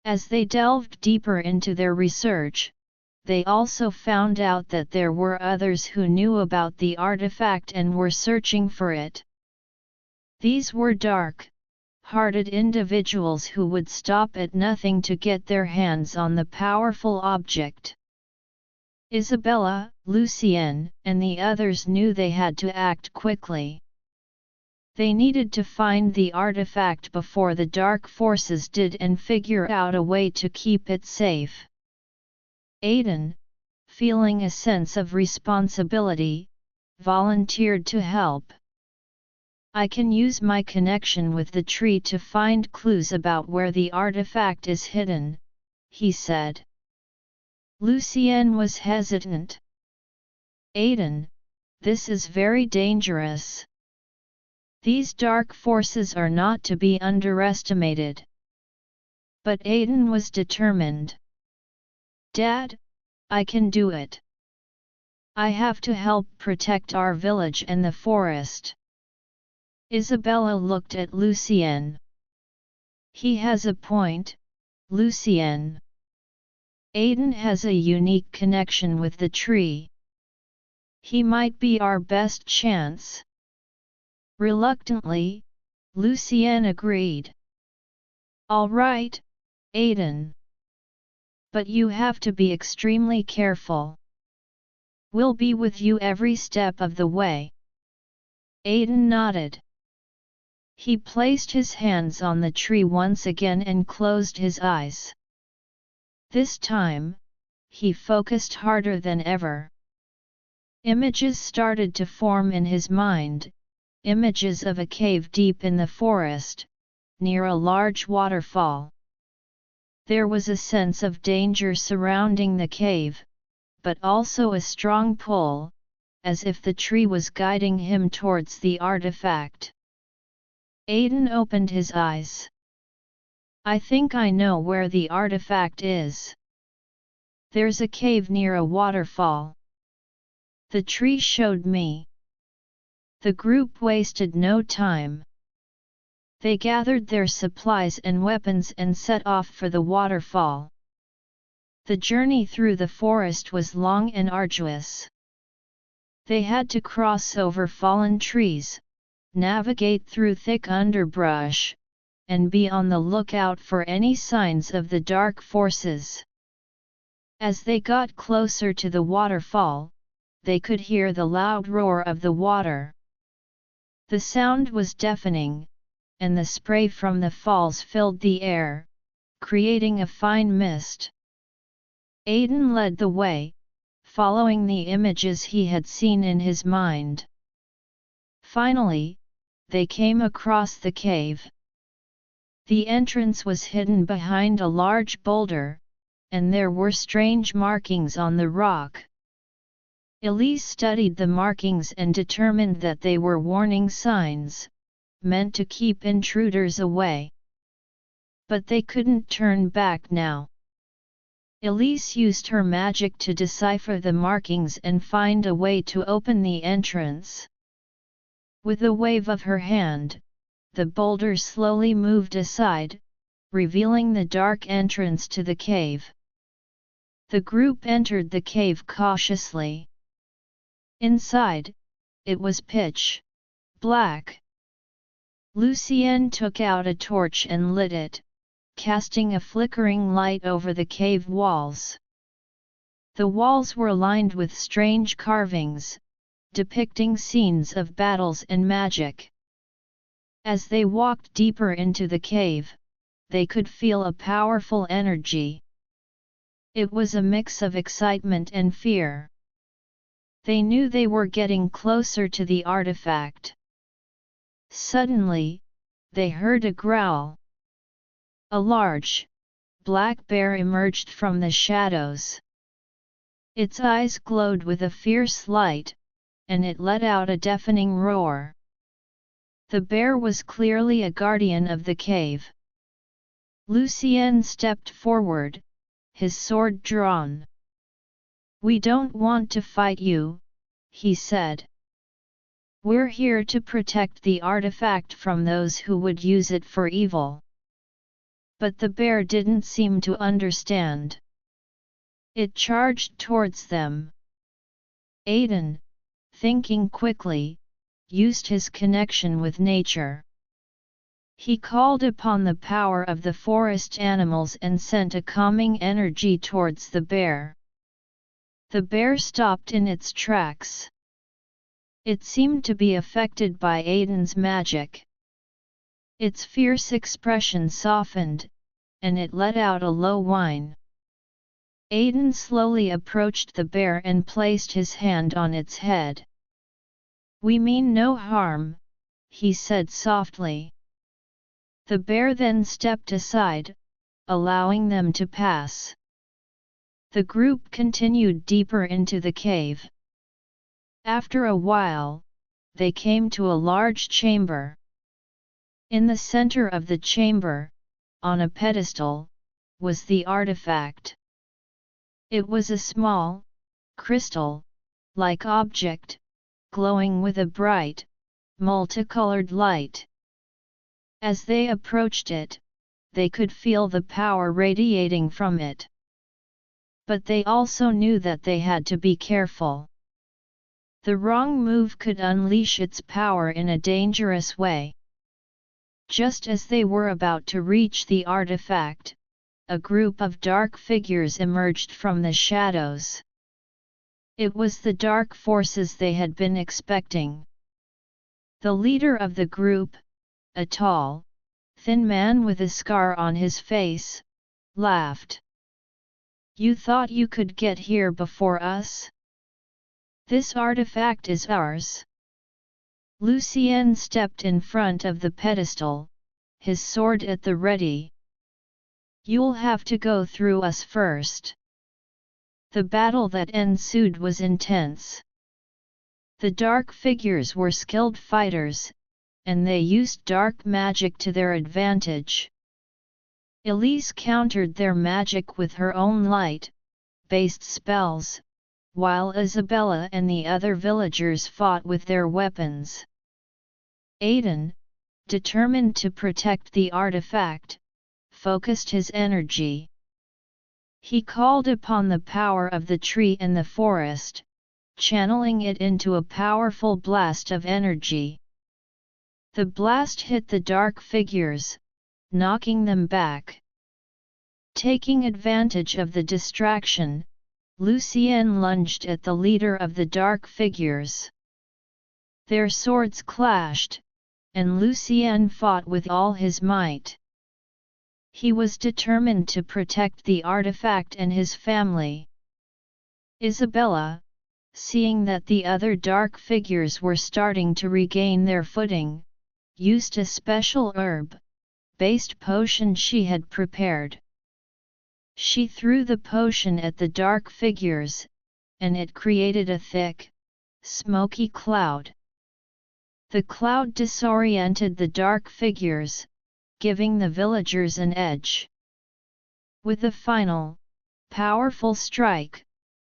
As they delved deeper into their research, they also found out that there were others who knew about the artifact and were searching for it. These were dark-hearted individuals who would stop at nothing to get their hands on the powerful object. Isabella, Lycan, and the others knew they had to act quickly. They needed to find the artifact before the dark forces did and figure out a way to keep it safe. Aiden, feeling a sense of responsibility, volunteered to help. "I can use my connection with the tree to find clues about where the artifact is hidden," he said. Lycan was hesitant. "Aiden, this is very dangerous. These dark forces are not to be underestimated." But Aiden was determined. "Dad, I can do it. I have to help protect our village and the forest." Isabella looked at Lycan. "He has a point, Lycan. Aiden has a unique connection with the tree. He might be our best chance." Reluctantly, Lycan agreed. "All right, Aiden. But you have to be extremely careful. We'll be with you every step of the way." Aiden nodded. He placed his hands on the tree once again and closed his eyes. This time, he focused harder than ever. Images started to form in his mind, images of a cave deep in the forest, near a large waterfall. There was a sense of danger surrounding the cave, but also a strong pull, as if the tree was guiding him towards the artifact. Aiden opened his eyes. "I think I know where the artifact is. There's a cave near a waterfall. The tree showed me." The group wasted no time. They gathered their supplies and weapons and set off for the waterfall. The journey through the forest was long and arduous. They had to cross over fallen trees, navigate through thick underbrush, and be on the lookout for any signs of the dark forces. As they got closer to the waterfall, they could hear the loud roar of the water. The sound was deafening, and the spray from the falls filled the air, creating a fine mist. Aiden led the way, following the images he had seen in his mind. Finally, they came across the cave. The entrance was hidden behind a large boulder, and there were strange markings on the rock. Elise studied the markings and determined that they were warning signs, meant to keep intruders away. But they couldn't turn back now. Elise used her magic to decipher the markings and find a way to open the entrance. With a wave of her hand, the boulder slowly moved aside, revealing the dark entrance to the cave. The group entered the cave cautiously. Inside, it was pitch black. Lycan took out a torch and lit it, casting a flickering light over the cave walls. The walls were lined with strange carvings, depicting scenes of battles and magic. As they walked deeper into the cave, they could feel a powerful energy. It was a mix of excitement and fear. They knew they were getting closer to the artifact. Suddenly, they heard a growl. A large, black bear emerged from the shadows. Its eyes glowed with a fierce light, and it let out a deafening roar. The bear was clearly a guardian of the cave. Lycan stepped forward, his sword drawn. "We don't want to fight you," he said. "We're here to protect the artifact from those who would use it for evil." But the bear didn't seem to understand. It charged towards them. Aiden, thinking quickly, used his connection with nature. He called upon the power of the forest animals and sent a calming energy towards the bear. The bear stopped in its tracks. It seemed to be affected by Aiden's magic. Its fierce expression softened, and it let out a low whine. Aiden slowly approached the bear and placed his hand on its head. "We mean no harm," he said softly. The bear then stepped aside, allowing them to pass. The group continued deeper into the cave. After a while, they came to a large chamber. In the center of the chamber, on a pedestal, was the artifact. It was a small, crystal-like object, glowing with a bright, multicolored light. As they approached it, they could feel the power radiating from it. But they also knew that they had to be careful. The wrong move could unleash its power in a dangerous way. Just as they were about to reach the artifact, a group of dark figures emerged from the shadows. It was the dark forces they had been expecting. The leader of the group, a tall, thin man with a scar on his face, laughed. "You thought you could get here before us? This artifact is ours." Lucien stepped in front of the pedestal, his sword at the ready. "You'll have to go through us first." The battle that ensued was intense. The dark figures were skilled fighters, and they used dark magic to their advantage. Elise countered their magic with her own light-based spells, while Isabella and the other villagers fought with their weapons. Aiden, determined to protect the artifact, focused his energy. He called upon the power of the tree and the forest, channeling it into a powerful blast of energy. The blast hit the dark figures, knocking them back. Taking advantage of the distraction, Lucien lunged at the leader of the dark figures. Their swords clashed, and Lucien fought with all his might. He was determined to protect the artifact and his family. Isabella, seeing that the other dark figures were starting to regain their footing, used a special herb-based potion she had prepared. She threw the potion at the dark figures, and it created a thick, smoky cloud. The cloud disoriented the dark figures, giving the villagers an edge. With a final, powerful strike,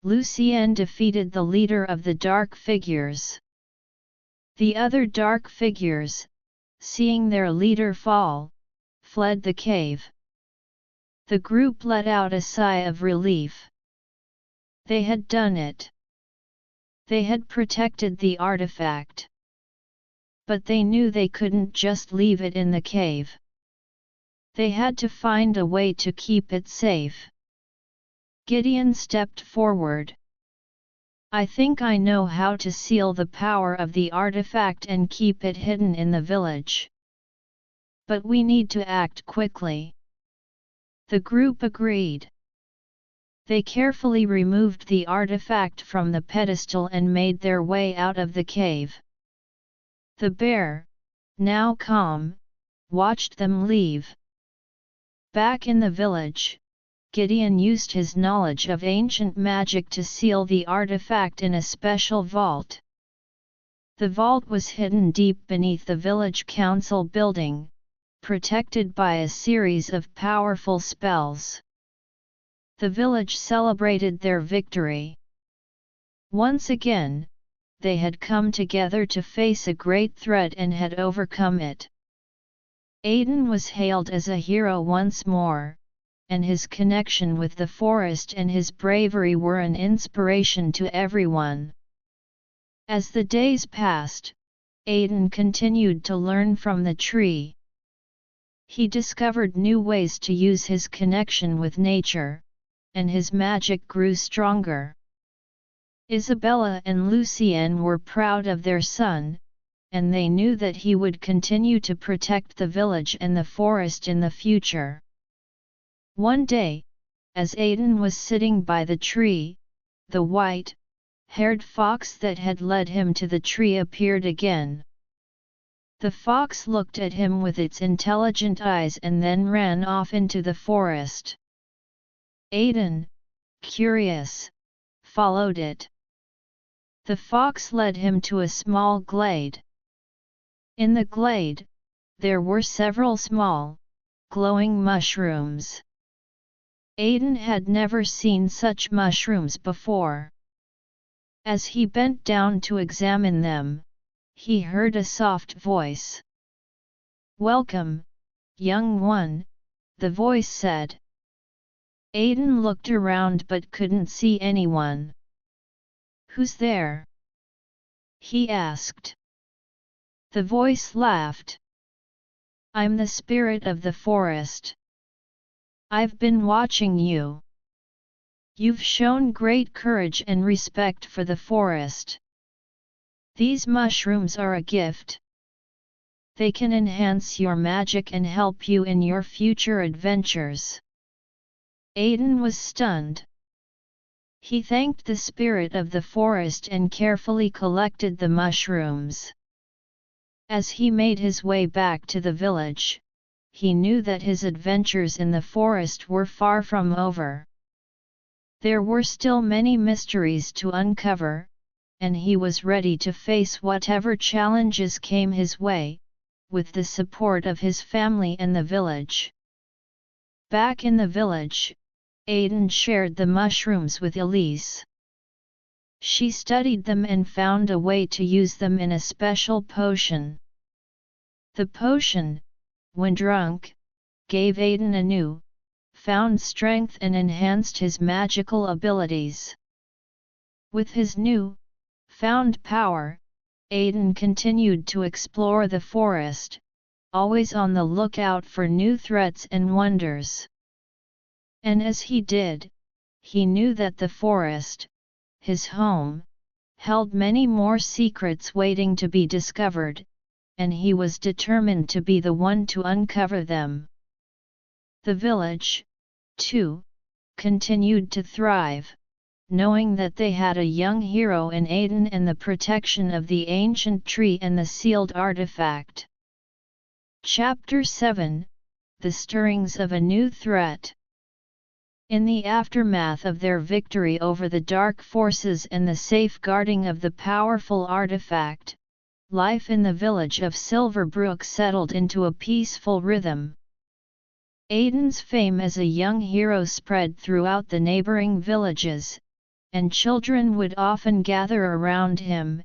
Lucien defeated the leader of the dark figures. The other dark figures, seeing their leader fall, fled the cave. The group let out a sigh of relief. They had done it. They had protected the artifact. But they knew they couldn't just leave it in the cave. They had to find a way to keep it safe. Gideon stepped forward. "I think I know how to seal the power of the artifact and keep it hidden in the village. But we need to act quickly." The group agreed. They carefully removed the artifact from the pedestal and made their way out of the cave. The bear, now calm, watched them leave. Back in the village, Gideon used his knowledge of ancient magic to seal the artifact in a special vault. The vault was hidden deep beneath the village council building, protected by a series of powerful spells. The village celebrated their victory. Once again, they had come together to face a great threat and had overcome it. Aiden was hailed as a hero once more, and his connection with the forest and his bravery were an inspiration to everyone. As the days passed, Aiden continued to learn from the tree. He discovered new ways to use his connection with nature, and his magic grew stronger. Isabella and Lucien were proud of their son, and they knew that he would continue to protect the village and the forest in the future. One day, as Aiden was sitting by the tree, the white-haired fox that had led him to the tree appeared again. The fox looked at him with its intelligent eyes and then ran off into the forest. Aiden, curious, followed it. The fox led him to a small glade. In the glade, there were several small, glowing mushrooms. Aiden had never seen such mushrooms before. As he bent down to examine them, he heard a soft voice. "Welcome, young one," the voice said. Aiden looked around but couldn't see anyone. "Who's there?" he asked. The voice laughed. "I'm the spirit of the forest. I've been watching you. You've shown great courage and respect for the forest. These mushrooms are a gift. They can enhance your magic and help you in your future adventures." Aiden was stunned. He thanked the spirit of the forest and carefully collected the mushrooms. As he made his way back to the village, he knew that his adventures in the forest were far from over. There were still many mysteries to uncover, and he was ready to face whatever challenges came his way, with the support of his family and the village. Back in the village, Aiden shared the mushrooms with Elise. She studied them and found a way to use them in a special potion. The potion, when drunk, gave Aiden a new, found strength and enhanced his magical abilities. With his new, found power, Aiden continued to explore the forest, always on the lookout for new threats and wonders. And as he did, he knew that the forest, his home, held many more secrets waiting to be discovered, and he was determined to be the one to uncover them. The village, too, continued to thrive, knowing that they had a young hero in Aiden and the protection of the ancient tree and the sealed artifact. Chapter 7 – The Stirrings of a New Threat. In the aftermath of their victory over the dark forces and the safeguarding of the powerful artifact, life in the village of Silverbrook settled into a peaceful rhythm. Aiden's fame as a young hero spread throughout the neighboring villages, and children would often gather around him,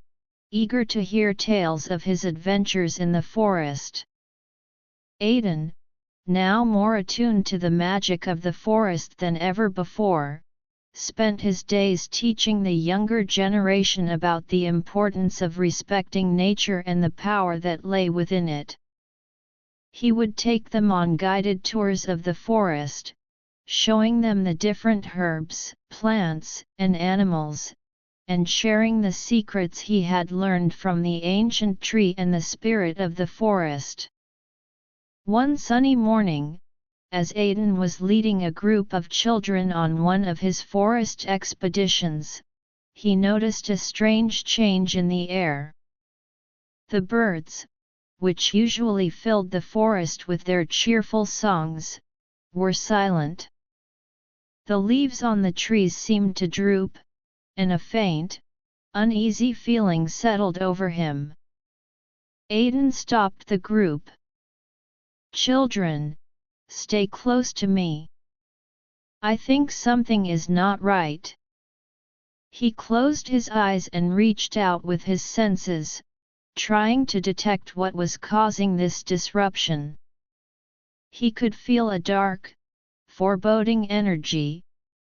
eager to hear tales of his adventures in the forest. Aiden, now more attuned to the magic of the forest than ever before, spent his days teaching the younger generation about the importance of respecting nature and the power that lay within it. He would take them on guided tours of the forest, showing them the different herbs, plants, and animals, and sharing the secrets he had learned from the ancient tree and the spirit of the forest. One sunny morning, as Aiden was leading a group of children on one of his forest expeditions, he noticed a strange change in the air. The birds, which usually filled the forest with their cheerful songs, were silent. The leaves on the trees seemed to droop, and a faint, uneasy feeling settled over him. Aiden stopped the group. "Children, stay close to me. I think something is not right." He closed his eyes and reached out with his senses, trying to detect what was causing this disruption. He could feel a dark, foreboding energy,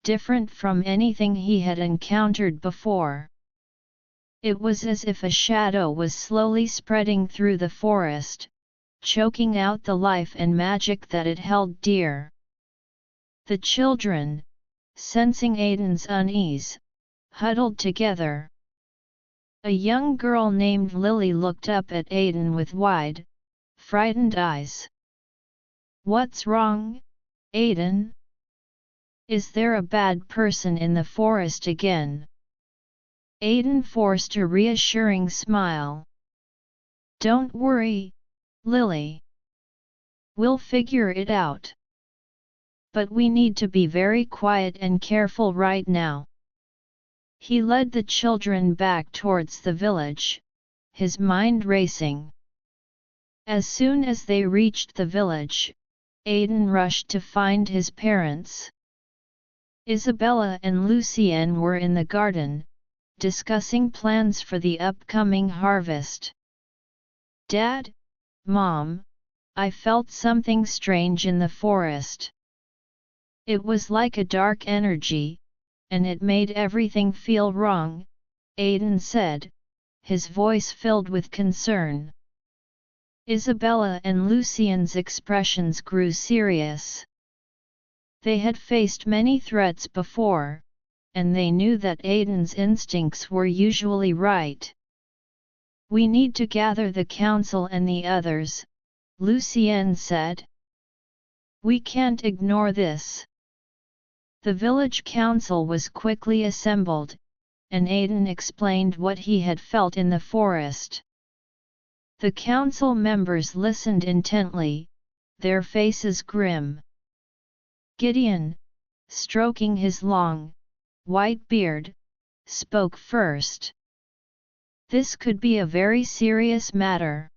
different from anything he had encountered before. It was as if a shadow was slowly spreading through the forest, choking out the life and magic that it held dear. The children, sensing Aiden's unease, huddled together. A young girl named Lily looked up at Aiden with wide, frightened eyes. "What's wrong, Aiden? Is there a bad person in the forest again?" Aiden forced a reassuring smile. "Don't worry, Lily. We'll figure it out. But we need to be very quiet and careful right now." He led the children back towards the village, his mind racing. As soon as they reached the village, Aiden rushed to find his parents. Isabella and Lucien were in the garden, discussing plans for the upcoming harvest. "Dad, Mom, I felt something strange in the forest. It was like a dark energy, and it made everything feel wrong," Aiden said, his voice filled with concern. Isabella and Lucien's expressions grew serious. They had faced many threats before, and they knew that Aiden's instincts were usually right. "We need to gather the council and the others," Lucien said. "We can't ignore this." The village council was quickly assembled, and Aiden explained what he had felt in the forest. The council members listened intently, their faces grim. Gideon, stroking his long, white beard, spoke first. "This could be a very serious matter.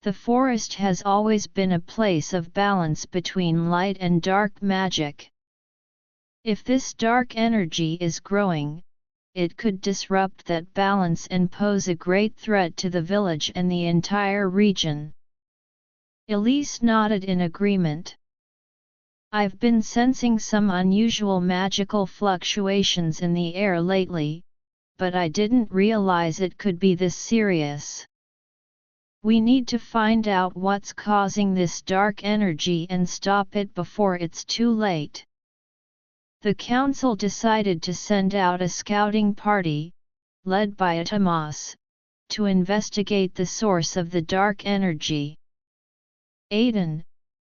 The forest has always been a place of balance between light and dark magic. If this dark energy is growing, it could disrupt that balance and pose a great threat to the village and the entire region." Elise nodded in agreement. "I've been sensing some unusual magical fluctuations in the air lately, but I didn't realize it could be this serious. We need to find out what's causing this dark energy and stop it before it's too late." The council decided to send out a scouting party, led by Tomas, to investigate the source of the dark energy. Aiden,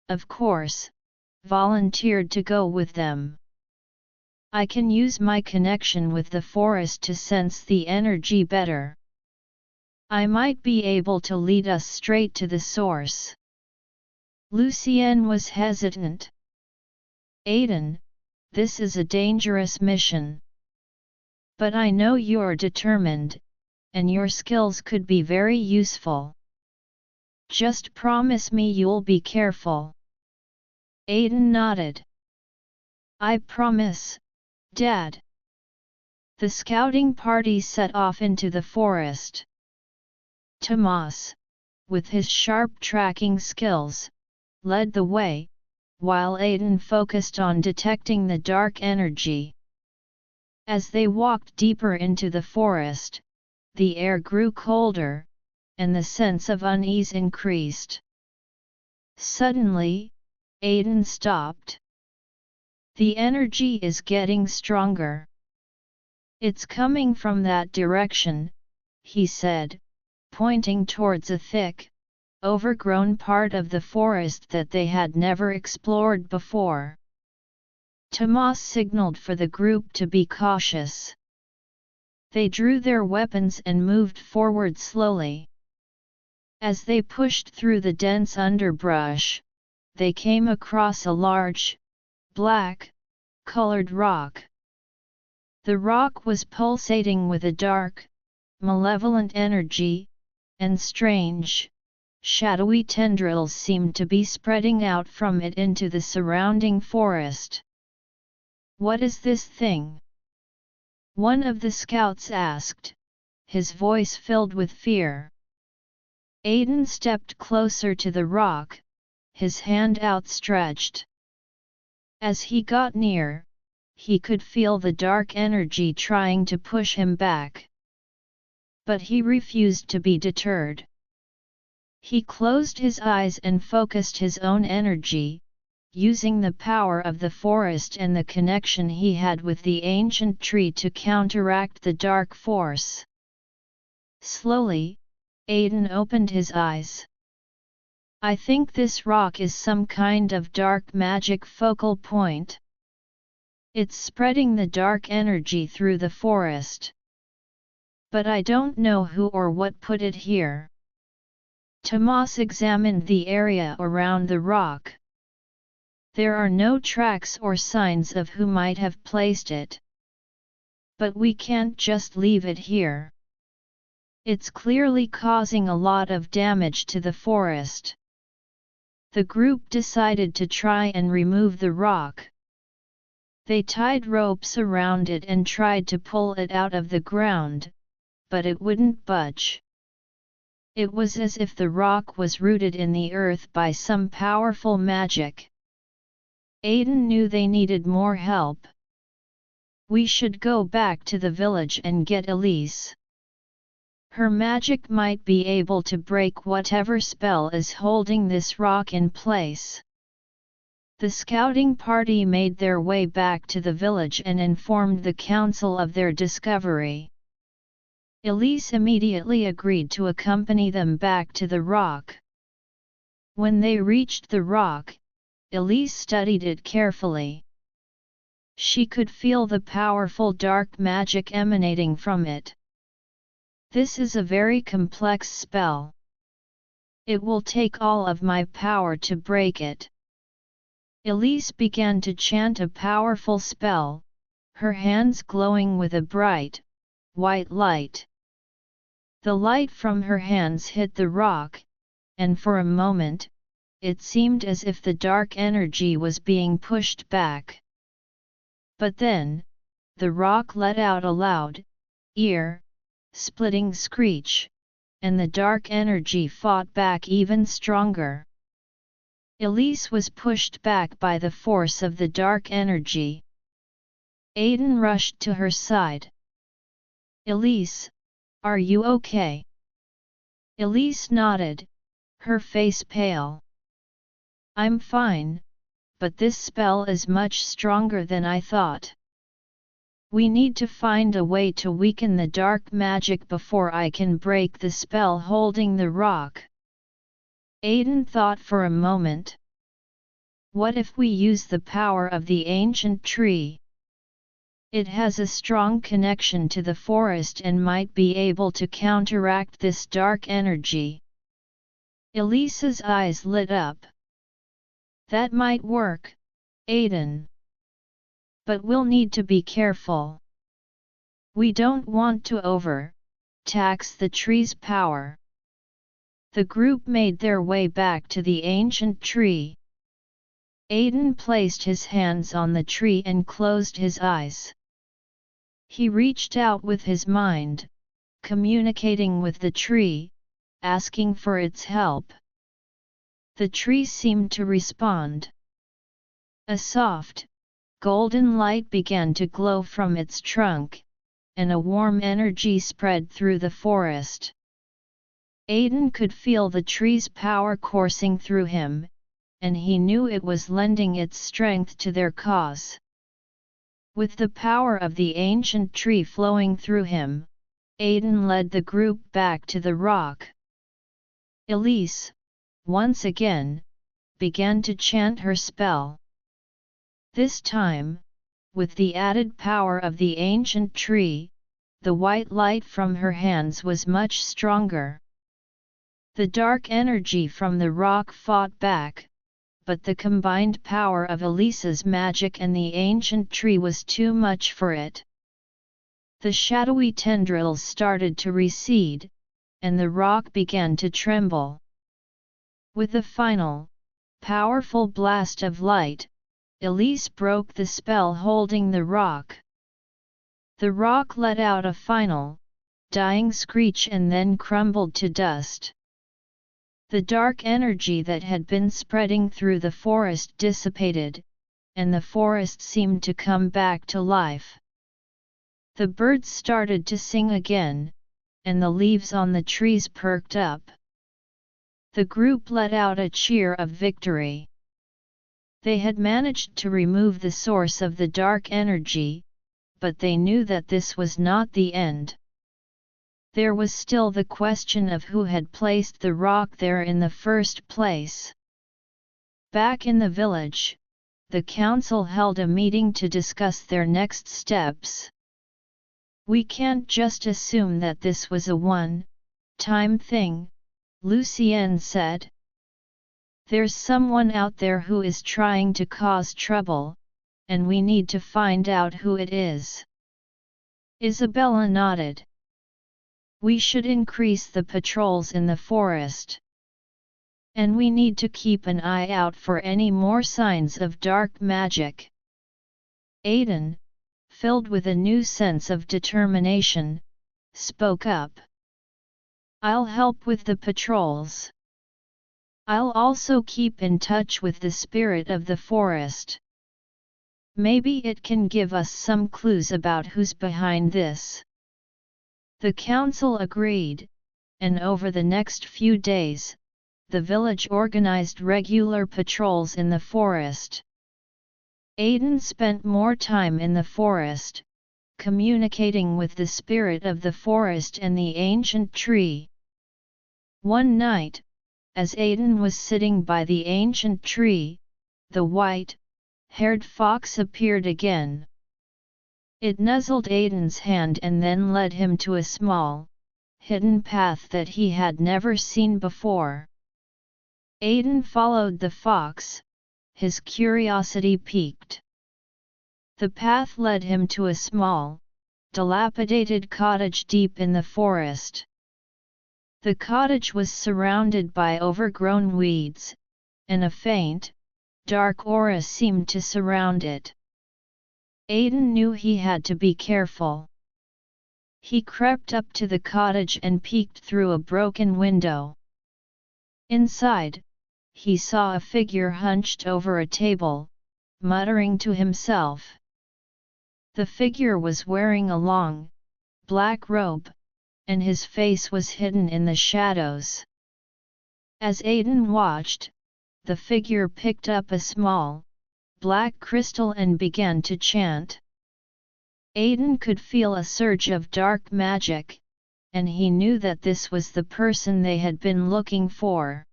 of course, volunteered to go with them. "I can use my connection with the forest to sense the energy better. I might be able to lead us straight to the source." Lucien was hesitant. "Aiden, this is a dangerous mission. But I know you're determined, and your skills could be very useful. Just promise me you'll be careful." Aiden nodded. "I promise, Dad." The scouting party set off into the forest. Tomas, with his sharp tracking skills, led the way, while Aiden focused on detecting the dark energy. As they walked deeper into the forest, the air grew colder, and the sense of unease increased. Suddenly, Aiden stopped. "The energy is getting stronger. It's coming from that direction," he said, pointing towards a thick, overgrown part of the forest that they had never explored before. Tomas signaled for the group to be cautious. They drew their weapons and moved forward slowly. As they pushed through the dense underbrush, they came across a large, black, colored rock. The rock was pulsating with a dark, malevolent energy, and strange, shadowy tendrils seemed to be spreading out from it into the surrounding forest. "What is this thing?" One of the scouts asked, his voice filled with fear. Aiden stepped closer to the rock, his hand outstretched. As he got near, he could feel the dark energy trying to push him back. But he refused to be deterred. He closed his eyes and focused his own energy, using the power of the forest and the connection he had with the ancient tree to counteract the dark force. Slowly, Aiden opened his eyes. I think this rock is some kind of dark magic focal point. It's spreading the dark energy through the forest. But I don't know who or what put it here. Tomas examined the area around the rock. There are no tracks or signs of who might have placed it. But we can't just leave it here. It's clearly causing a lot of damage to the forest. The group decided to try and remove the rock. They tied ropes around it and tried to pull it out of the ground, but it wouldn't budge. It was as if the rock was rooted in the earth by some powerful magic. Aiden knew they needed more help. We should go back to the village and get Elise. Her magic might be able to break whatever spell is holding this rock in place. The scouting party made their way back to the village and informed the council of their discovery. Elise immediately agreed to accompany them back to the rock. When they reached the rock, Elise studied it carefully. She could feel the powerful dark magic emanating from it. This is a very complex spell. It will take all of my power to break it. Elise began to chant a powerful spell, her hands glowing with a bright, white light. The light from her hands hit the rock, and for a moment, it seemed as if the dark energy was being pushed back. But then, the rock let out a loud, ear-splitting screech, and the dark energy fought back even stronger. Elise was pushed back by the force of the dark energy. Aiden rushed to her side. Elise, are you okay? Elise nodded, her face pale. I'm fine, but this spell is much stronger than I thought. We need to find a way to weaken the dark magic before I can break the spell holding the rock. Aiden thought for a moment. What if we use the power of the ancient tree? It has a strong connection to the forest and might be able to counteract this dark energy. Elise's eyes lit up. That might work, Aiden. But we'll need to be careful. We don't want to overtax the tree's power. The group made their way back to the ancient tree. Aiden placed his hands on the tree and closed his eyes. He reached out with his mind, communicating with the tree, asking for its help. The tree seemed to respond. A soft, golden light began to glow from its trunk, and a warm energy spread through the forest. Aiden could feel the tree's power coursing through him, and he knew it was lending its strength to their cause. With the power of the ancient tree flowing through him, Aiden led the group back to the rock. Elise, once again, began to chant her spell. This time, with the added power of the ancient tree, the white light from her hands was much stronger. The dark energy from the rock fought back, but the combined power of Elise's magic and the ancient tree was too much for it. The shadowy tendrils started to recede, and the rock began to tremble. With a final, powerful blast of light, Elise broke the spell holding the rock. The rock let out a final, dying screech and then crumbled to dust. The dark energy that had been spreading through the forest dissipated, and the forest seemed to come back to life. The birds started to sing again, and the leaves on the trees perked up. The group let out a cheer of victory. They had managed to remove the source of the dark energy, but they knew that this was not the end. There was still the question of who had placed the rock there in the first place. Back in the village, the council held a meeting to discuss their next steps. "We can't just assume that this was a one-time thing," Lycan said. "There's someone out there who is trying to cause trouble, and we need to find out who it is." Isabella nodded. "We should increase the patrols in the forest. And we need to keep an eye out for any more signs of dark magic." Aiden, filled with a new sense of determination, spoke up. "I'll help with the patrols. I'll also keep in touch with the spirit of the forest. Maybe it can give us some clues about who's behind this." The council agreed, and over the next few days, the village organized regular patrols in the forest. Aiden spent more time in the forest, communicating with the spirit of the forest and the ancient tree. One night, as Aiden was sitting by the ancient tree, the white-haired fox appeared again. It nuzzled Aiden's hand and then led him to a small, hidden path that he had never seen before. Aiden followed the fox, his curiosity piqued. The path led him to a small, dilapidated cottage deep in the forest. The cottage was surrounded by overgrown weeds, and a faint, dark aura seemed to surround it. Aiden knew he had to be careful. He crept up to the cottage and peeked through a broken window. Inside, he saw a figure hunched over a table, muttering to himself. The figure was wearing a long, black robe, and his face was hidden in the shadows. As Aiden watched, the figure picked up a small, black crystal and began to chant. Aiden could feel a surge of dark magic, and he knew that this was the person they had been looking for.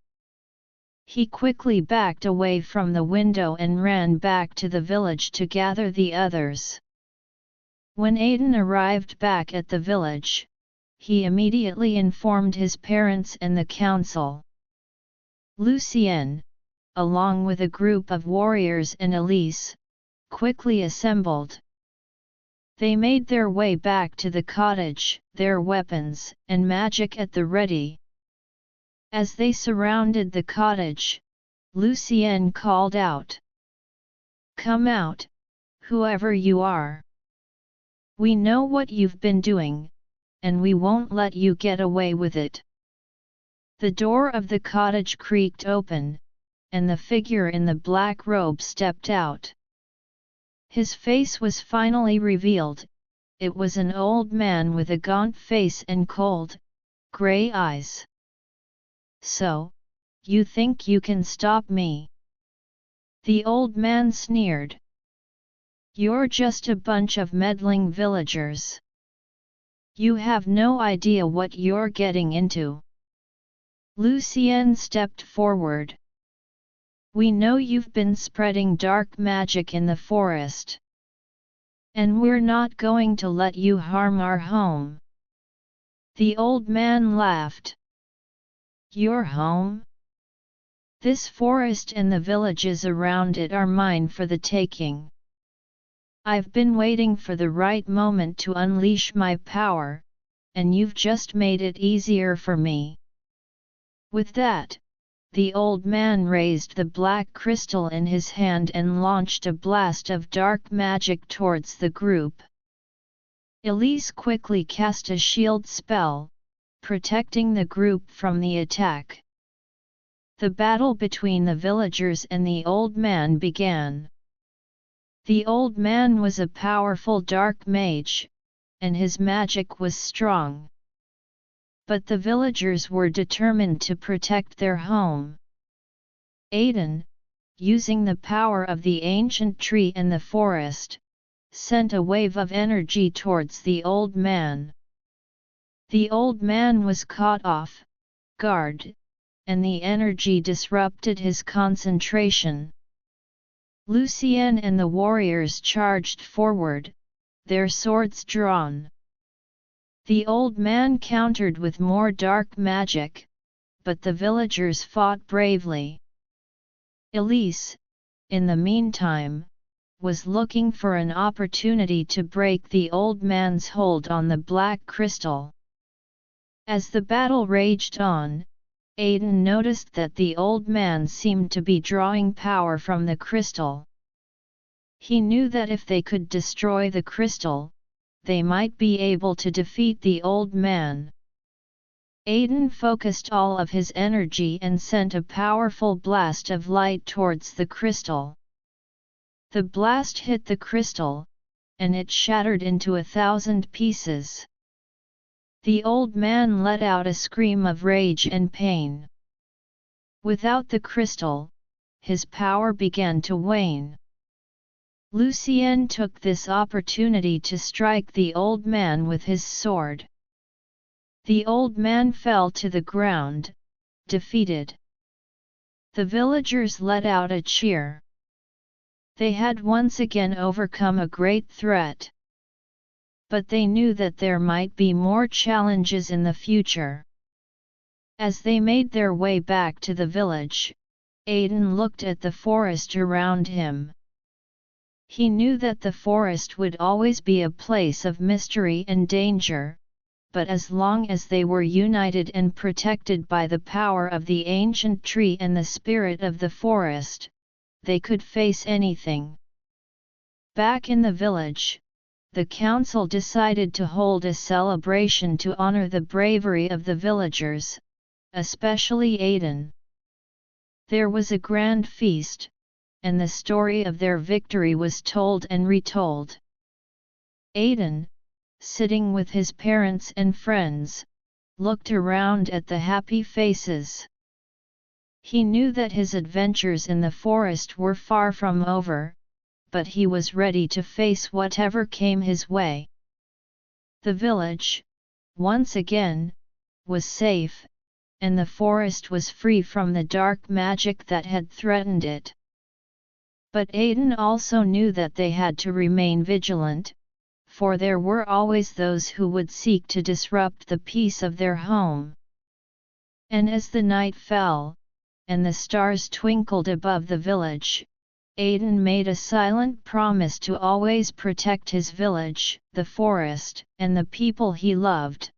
He quickly backed away from the window and ran back to the village to gather the others. When Aiden arrived back at the village, he immediately informed his parents and the council. Lycan, along with a group of warriors and Elise, quickly assembled. They made their way back to the cottage, their weapons and magic at the ready. As they surrounded the cottage, Lycan called out, "Come out, whoever you are. We know what you've been doing, and we won't let you get away with it." The door of the cottage creaked open, and the figure in the black robe stepped out. His face was finally revealed. It was an old man with a gaunt face and cold, grey eyes. "So, you think you can stop me?" the old man sneered. "You're just a bunch of meddling villagers. You have no idea what you're getting into." Lycan stepped forward. "We know you've been spreading dark magic in the forest. And we're not going to let you harm our home." The old man laughed. "Your home? This forest and the villages around it are mine for the taking. I've been waiting for the right moment to unleash my power, and you've just made it easier for me." With that, the old man raised the black crystal in his hand and launched a blast of dark magic towards the group. Elise quickly cast a shield spell, protecting the group from the attack. The battle between the villagers and the old man began. The old man was a powerful dark mage, and his magic was strong. But the villagers were determined to protect their home. Aiden, using the power of the ancient tree and the forest, sent a wave of energy towards the old man. The old man was caught off guard, and the energy disrupted his concentration. Lycan and the warriors charged forward, their swords drawn. The old man countered with more dark magic, but the villagers fought bravely. Elise, in the meantime, was looking for an opportunity to break the old man's hold on the black crystal. As the battle raged on, Aiden noticed that the old man seemed to be drawing power from the crystal. He knew that if they could destroy the crystal, they might be able to defeat the old man. Aiden focused all of his energy and sent a powerful blast of light towards the crystal. The blast hit the crystal, and it shattered into 1,000 pieces. The old man let out a scream of rage and pain. Without the crystal, his power began to wane. Lycan took this opportunity to strike the old man with his sword. The old man fell to the ground, defeated. The villagers let out a cheer. They had once again overcome a great threat. But they knew that there might be more challenges in the future. As they made their way back to the village, Aiden looked at the forest around him. He knew that the forest would always be a place of mystery and danger, but as long as they were united and protected by the power of the ancient tree and the spirit of the forest, they could face anything. Back in the village, the council decided to hold a celebration to honor the bravery of the villagers, especially Aiden. There was a grand feast, and the story of their victory was told and retold. Aiden, sitting with his parents and friends, looked around at the happy faces. He knew that his adventures in the forest were far from over, but he was ready to face whatever came his way. The village, once again, was safe, and the forest was free from the dark magic that had threatened it. But Aiden also knew that they had to remain vigilant, for there were always those who would seek to disrupt the peace of their home. And as the night fell, and the stars twinkled above the village, Aiden made a silent promise to always protect his village, the forest, and the people he loved.